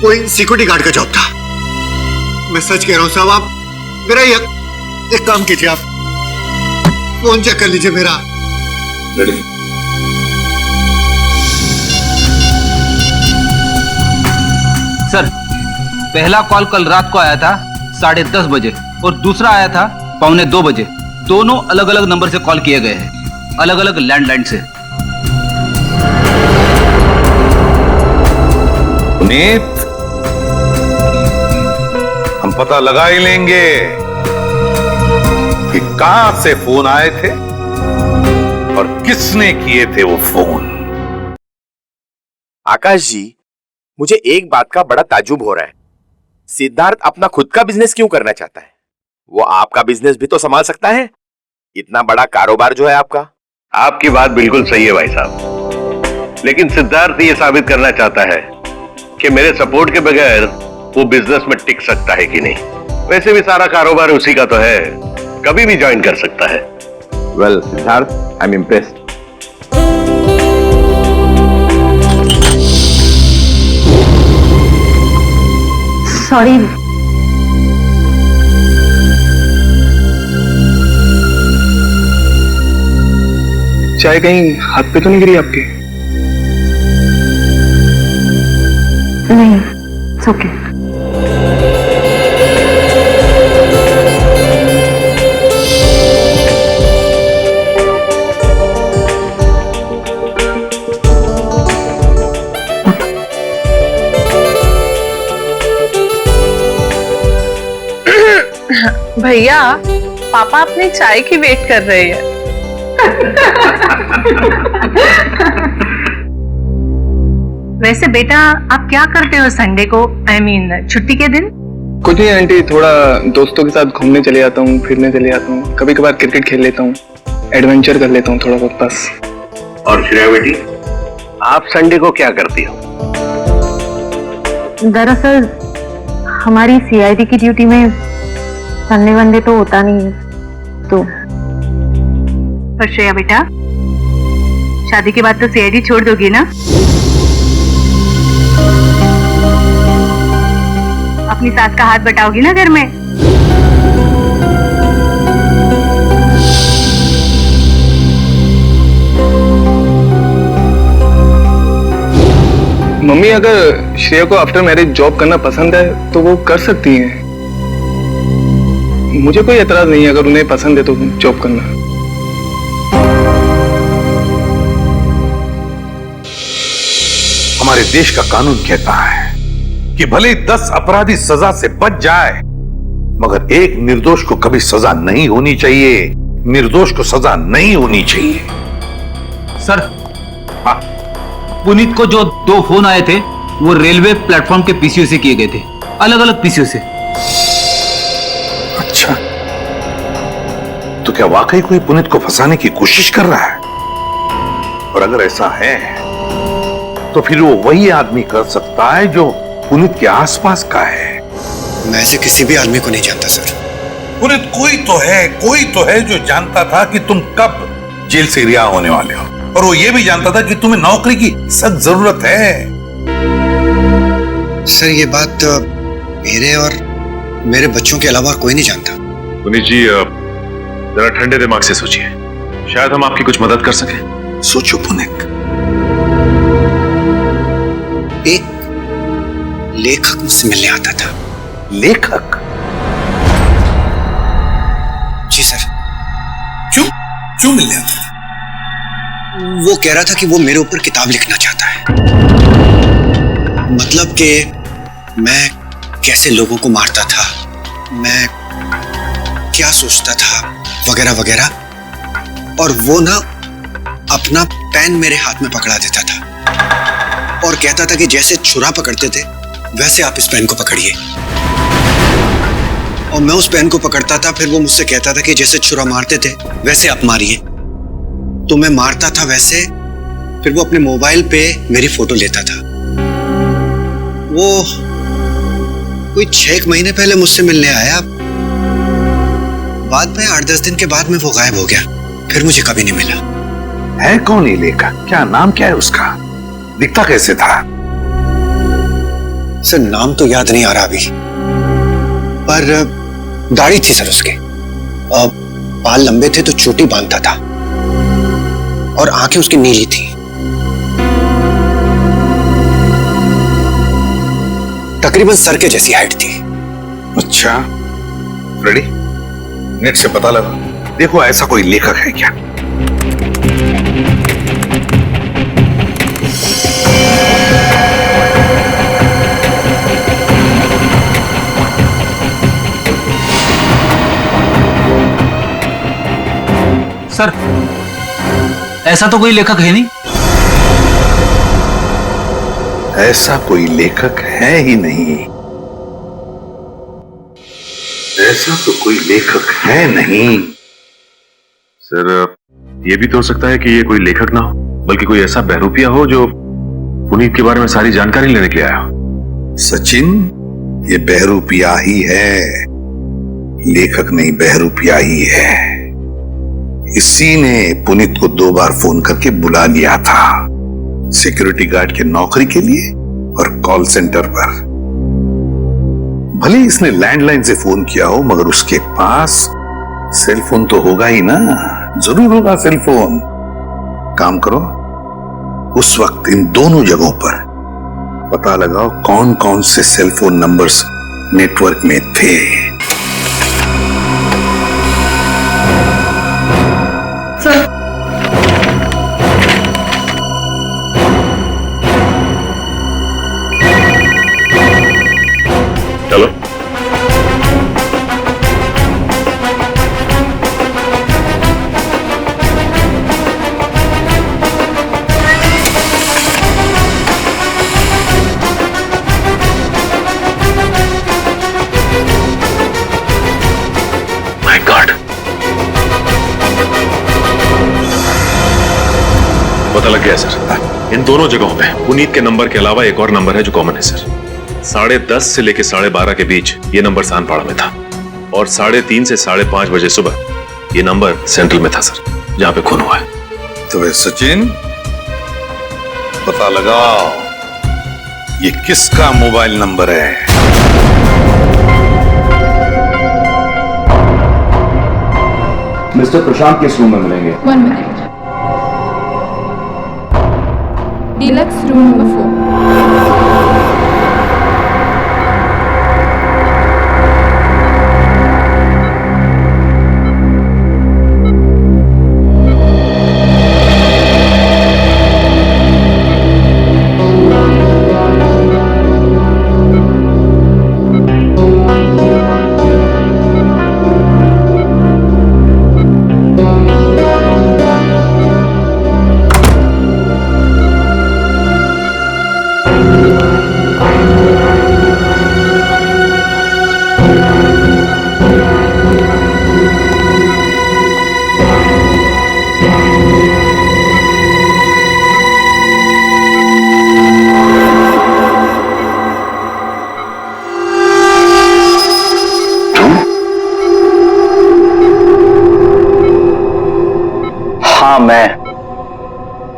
कोई सिक्योरिटी गार्ड का जॉब था। मैं सच कह रहा हूं साहब, आप मेरा एक काम कीजिए, आप फोन चेक कर लीजिए मेरा। सर, पहला कॉल कल रात को आया था 10:30 बजे और दूसरा आया था 1:45 बजे। दोनों अलग अलग नंबर से कॉल किए गए हैं, अलग अलग लैंडलाइन से। पुनीत, हम पता लगा ही लेंगे कि कहां से फोन आए थे और किसने किए थे वो फोन। आकाश जी, मुझे एक बात का बड़ा ताज्जुब हो रहा है। सिद्धार्थ अपना खुद का बिजनेस क्यों करना चाहता है? वो आपका बिजनेस भी तो संभाल सकता है। इतना बड़ा कारोबार जो है आपका। आपकी बात बिल्कुल सही है भाई साहब, लेकिन सिद्धार्थ ये साबित करना चाहता है कि मेरे सपोर्ट के बगैर वो बिजनेस में टिक सकता है कि नहीं। वैसे भी सारा कारोबार उसी का तो है, कभी भी ज्वाइन कर सकता है। Well Siddharth, I am impressed. Sorry, चाय कहीं हाथ पे तो नहीं गिरी आपके? नहीं, इट्स ओके। भैया, पापा अपनी चाय की वेट कर रहे हैं। वैसे बेटा, आप क्या करते हो संडे को, I mean, छुट्टी के दिन? कुछ नहीं आंटी, थोड़ा दोस्तों के साथ घूमने चले जाता हूँ, फिरने चले जाता हूँ, कभी कभार क्रिकेट खेल लेता हूँ, एडवेंचर कर लेता हूँ थोड़ा बहुत बस। और श्रेया बेटी, आप संडे को क्या करती हो? दरअसल हमारी सीआईडी की ड्यूटी में संडे वनडे तो होता नहीं है, तो पर श्रेया बेटा, शादी के बाद तो सीआईडी छोड़ दोगी ना? अपनी सास का हाथ बटाओगी ना घर में? मम्मी, अगर श्रेया को आफ्टर मैरिज जॉब करना पसंद है तो वो कर सकती हैं। मुझे कोई एतराज नहीं है अगर उन्हें पसंद है तो जॉब करना। हमारे देश का कानून कहता है कि भले 10 अपराधी सजा से बच जाए, मगर एक निर्दोष को कभी सजा नहीं होनी चाहिए। निर्दोष को सजा नहीं होनी चाहिए। सर, हाँ, पुनीत को जो 2 फोन आए थे वो रेलवे प्लेटफॉर्म के पीसीओ से किए गए थे, अलग अलग पीसीओ से। अच्छा, तो क्या वाकई कोई पुनीत को फंसाने की कोशिश कर रहा है? और अगर ऐसा है तो फिर वो वही आदमी कर सकता है जो पुनीत के आसपास का है। मैं ऐसे किसी भी आदमी को नहीं जानता सर। पुनीत कोई तो है जो जानता था कि तुम कब जेल से रिहा होने वाले हो, और वो ये भी जानता था कि तुम्हें नौकरी की सख्त जरूरत है। सर, ये बात मेरे और मेरे बच्चों के अलावा कोई नहीं जानता। पुनीत जी, जरा ठंडे दिमाग से सोचिए, शायद हम आपकी कुछ मदद कर सकें। सोचो पुनीत। एक लेखक मुझसे मिलने आता था। लेखक? जी सर। क्यों मिलने आता था? वो कह रहा था कि वो मेरे ऊपर किताब लिखना चाहता है। मतलब कि मैं कैसे लोगों को मारता था, मैं क्या सोचता था, वगैरह वगैरह। और वो ना अपना पेन मेरे हाथ में पकड़ा देता था और कहता था कि जैसे छुरा पकड़ते थे वैसे आप इस पेन को पकड़िए। और मैं उस पेन को पकड़ता था, फिर वो मुझसे कहता था कि जैसे छुरा मारते थे वैसे आप मारिए। तो मैं मारता था वैसे, फिर वो अपने मोबाइल पे मेरी फोटो लेता था। वो कोई 6 महीने पहले मुझसे मिलने आया, बाद में 8-10 दिन के बाद में वो गायब हो गया, फिर मुझे कभी नहीं मिला। है कौन ये लेखक? क्या नाम क्या है उसका? दिखता कैसे था? सर, नाम तो याद नहीं आ रहा अभी, पर दाढ़ी थी सर उसके, और बाल लंबे थे तो चोटी बांधता था, और आंखें उसकी नीली थी। तकरीबन सर के जैसी हाइट थी। अच्छा, रेडी? नेट से पता लगा, देखो ऐसा कोई लेखक है क्या। सर, ऐसा तो कोई लेखक है नहीं। ऐसा कोई लेखक है ही नहीं। ऐसा तो कोई लेखक है नहीं। सर, ये भी तो हो सकता है कि ये कोई लेखक ना हो, बल्कि कोई ऐसा बहरूपिया हो जो पुनीत के बारे में सारी जानकारी लेने के लिए आया हो। सचिन, ये बहरूपिया ही है, लेखक नहीं, बहरूपिया ही है। इसी ने पुनीत को 2 बार फोन करके बुला लिया था, सिक्योरिटी गार्ड की नौकरी के लिए और कॉल सेंटर पर। भले इसने लैंडलाइन से फोन किया हो, मगर उसके पास सेल फोन तो होगा ही ना, जरूर होगा सेल फोन। काम करो, उस वक्त इन दोनों जगहों पर पता लगाओ कौन कौन से सेल फोन नंबर्स नेटवर्क में थे। चलो। पता लग गया सर। इन दोनों जगहों पे पुनीत के नंबर के अलावा एक और नंबर है जो कॉमन है सर। 10:30 से लेकर 12:30 के बीच ये नंबर सानपाड़ा में था और 3:30 से 5:30 बजे सुबह ये नंबर सेंट्रल में था सर, जहां पे खून हुआ है। तो वे सचिन, पता लगाओ ये किसका मोबाइल नंबर है। मिस्टर प्रशांत किस रूम में मिलेंगे? 1 मिनट। Deluxe room number 4।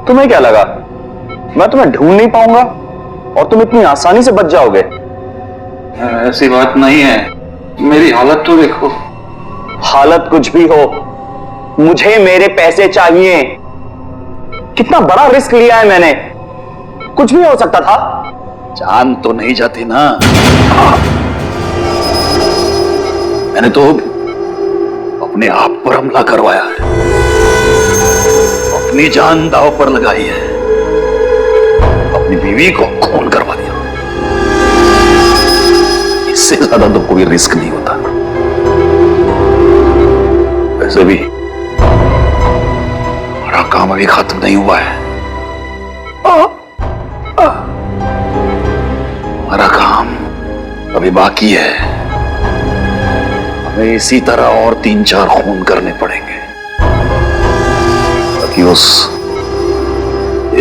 तुम्हें क्या लगा मैं तुम्हें ढूंढ नहीं पाऊंगा और तुम इतनी आसानी से बच जाओगे? ऐसी बात नहीं है, मेरी हालत तो देखो। हालत कुछ भी हो, मुझे मेरे पैसे चाहिए। कितना बड़ा रिस्क लिया है मैंने, कुछ भी हो सकता था। जान तो नहीं जाती ना। मैंने तो अपने आप पर हमला करवाया है, अपनी जान दांव पर लगाई है, अपनी बीवी को खून करवा दिया। इससे ज्यादा तो कोई रिस्क नहीं होता। वैसे भी हमारा काम अभी खत्म नहीं हुआ है। हमारा काम अभी बाकी है। हमें इसी तरह और 3-4 खून करने पड़ेंगे ताकि उस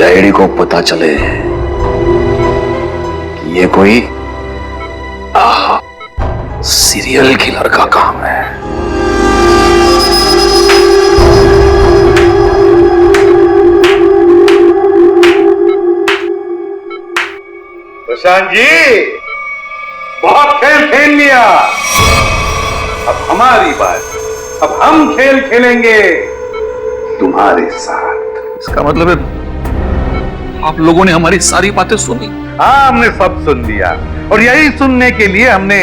आईडी को पता चले कि ये कोई सीरियल किलर का काम है। प्रशांत जी, बहुत खेल खेल लिया, अब हमारी बात। अब हम खेल खेलेंगे तुम्हारे साथ। इसका मतलब है आप लोगों ने हमारी सारी बातें सुनी? हाँ, हमने सब सुन लिया और यही सुनने के लिए हमने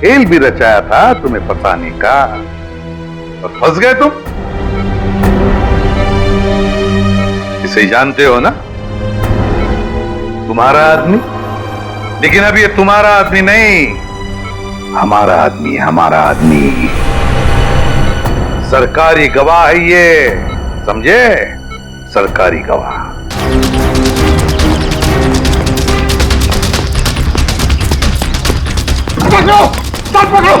खेल भी रचाया था तुम्हें फंसाने का, और फंस गए तुम। इसे जानते हो ना, तुम्हारा आदमी। लेकिन अब ये तुम्हारा आदमी नहीं, हमारा आदमी, हमारा आदमी। सरकारी गवाह है ये, समझे? सरकारी गवाह। पकड़ो, पकड़ो।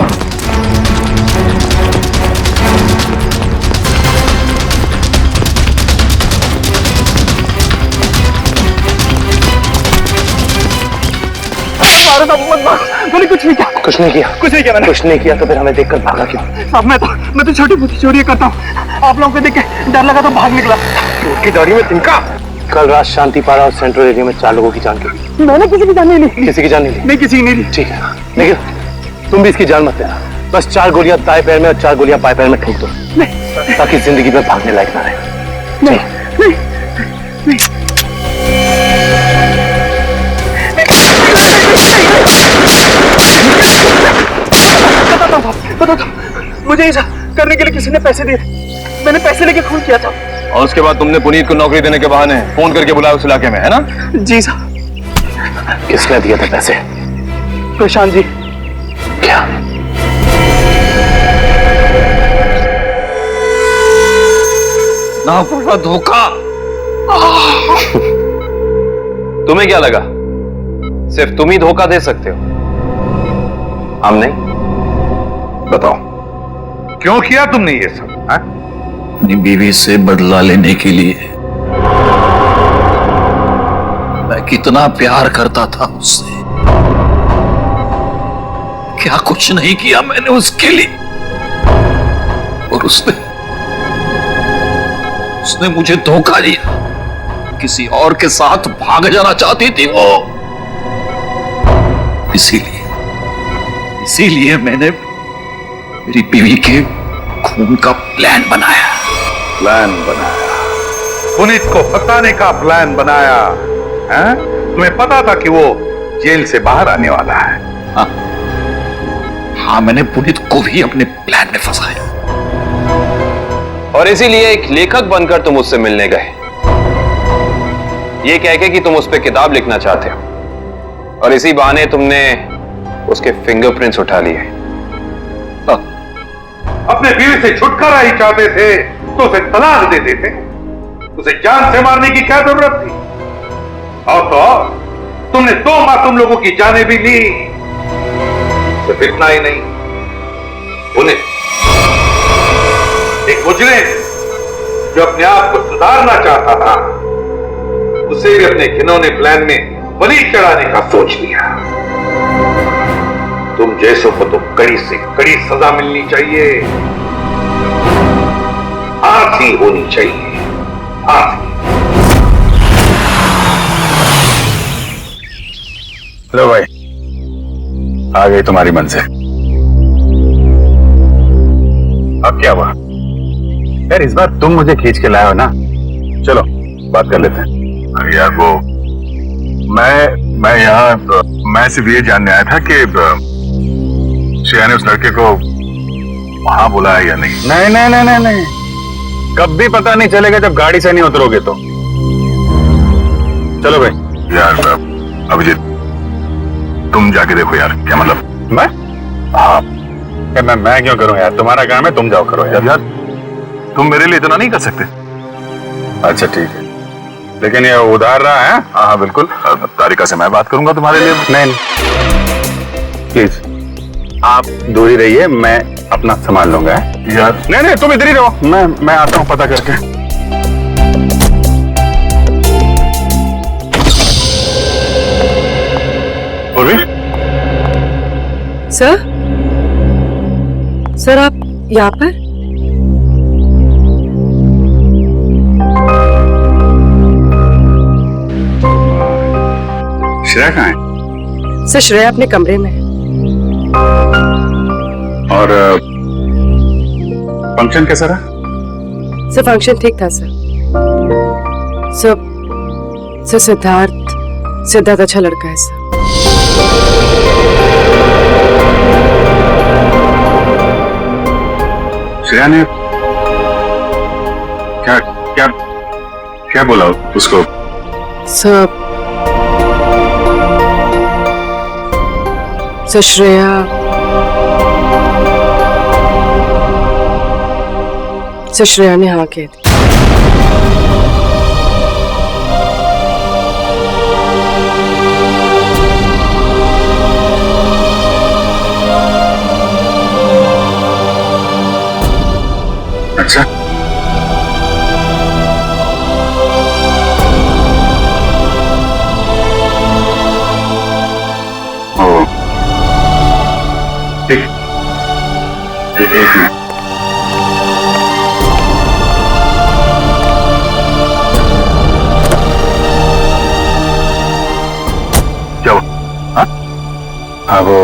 मैंने कुछ नहीं किया। कुछ नहीं किया? कुछ नहीं किया मैंने। कुछ नहीं किया तो फिर हमें देखकर भागा क्यों? साहब मैं तो छोटी मोटी चोरी करता हूँ। आप लोगों को देख के डर लगा तो भाग निकला। की दौड़ी में तिनका। कल रात शांतिपाड़ा और सेंट्रल एरिया में 4 लोगों की जान गई। मैंने किसी की जान नहीं ली। किसी की जान नहीं ली? नहीं, किसी की नहीं ली। ठीक है, लेकिन तुम भी इसकी जान मत लेना। बस 4 गोलियां दाएं पैर में और 4 गोलियां बाएं पैर में ठोक दो, ताकि जिंदगी में भागने लायक ना रहे। नहीं। बता दो, मुझे ऐसा करने के लिए किसी ने पैसे दिए। मैंने पैसे लेके खून किया था। और उसके बाद तुमने पुनीत को नौकरी देने के बहाने फोन करके बुलाया उस इलाके में, है ना? जी साहब। किसने दिया था पैसे? प्रशांत जी। क्या? ना पूरा धोखा। तुम्हें क्या लगा सिर्फ तुम ही धोखा दे सकते हो, हम नहीं? बताओ, क्यों किया तुमने ये सब? अपनी बीवी से बदला लेने के लिए। मैं कितना प्यार करता था उससे। क्या कुछ नहीं किया मैंने उसके लिए, और उसने मुझे धोखा दिया। किसी और के साथ भाग जाना चाहती थी वो। इसीलिए मैंने मेरी बीवी के खून का प्लान बनाया। पुनीत को फंसाने का प्लान बनाया है? तुम्हें पता था कि वो जेल से बाहर आने वाला है? हाँ, मैंने पुनीत को भी अपने प्लान में फंसाया। और इसीलिए एक लेखक बनकर तुम उससे मिलने गए, ये कह के कि तुम उस पर किताब लिखना चाहते हो, और इसी बहाने तुमने उसके फिंगरप्रिंट्स उठा लिए। अपने बीवी से छुटकारा ही चाहते थे तो उसे तलाक दे देते। उसे जान से मारने की क्या जरूरत थी? और तो और, तुमने 2 मासूम लोगों की जानें भी ली। सिर्फ इतना ही नहीं, उन्हें एक मुजरिम जो अपने आप को सुधारना चाहता था, उसे भी अपने घिनौने प्लान में बलि चढ़ाने का सोच लिया। तुम जैसों को तो कड़ी से कड़ी सजा मिलनी चाहिए, फांसी होनी चाहिए, फांसी। लो भाई, आ गई तुम्हारी मंजिल। अब क्या हुआ यार? इस बार तुम मुझे खींच के लाए हो ना, चलो बात कर लेते हैं। अरे यार वो मैं सिर्फ ये जानने आया था कि श्रेया ने उस लड़के को वहां बुलाया या नहीं। नहीं, कब भी पता नहीं चलेगा जब गाड़ी से नहीं उतरोगे तो। चलो भाई। यार अभिजीत, तुम जाके देखो यार। क्या मतलब? मैं? हाँ, मैं क्यों करूं यार? तुम्हारा काम है, तुम जाओ करो यार। तुम मेरे लिए इतना नहीं कर सकते? अच्छा ठीक है, लेकिन ये उधार रहा है। हाँ बिल्कुल, तारिका से मैं बात करूंगा तुम्हारे लिए। नहीं प्लीज आप दूर ही रहिए, मैं अपना संभाल लूंगा यार। नहीं तुम इधर ही रहो, मैं आता हूँ पता करके। सर आप यहाँ पर? श्रेया कहाँ है? सर श्रेया अपने कमरे में है। और फंक्शन कैसा रहा? सर फंक्शन ठीक था सर। सिद्धार्थ अच्छा लड़का है सर। श्रेया ने क्या बोला उसको? सर श्रेया ने हाँ कह दी। अच्छा, ओ ठीक, एक मिनट। क्या हुआ? हाँ वो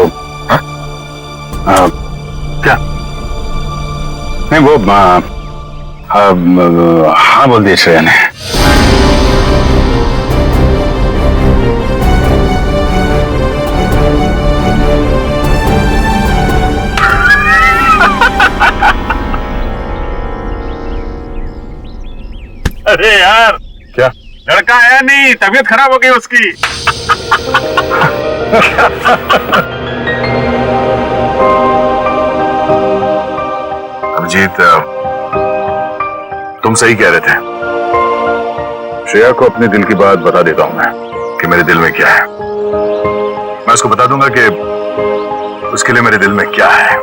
क्या? नहीं वो हाँ बोल दिया श्रेया ने। अरे यार, क्या लड़का आया नहीं? तबीयत खराब हो गई उसकी। अभिजीत, तुम सही कह रहे थे। श्रेया को अपने दिल की बात बता देता हूं मैं कि मेरे दिल में क्या है। मैं उसको बता दूंगा कि उसके लिए मेरे दिल में क्या है।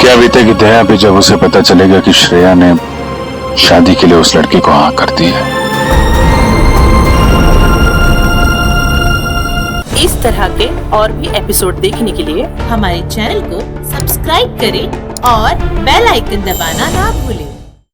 क्या मायावीते की दया भी जब उसे पता चलेगा कि श्रेया ने शादी के लिए उस लड़की को हाँ कर दी है। इस तरह के और भी एपिसोड देखने के लिए हमारे चैनल को सब्सक्राइब करें और बेल आइकन दबाना ना भूलें।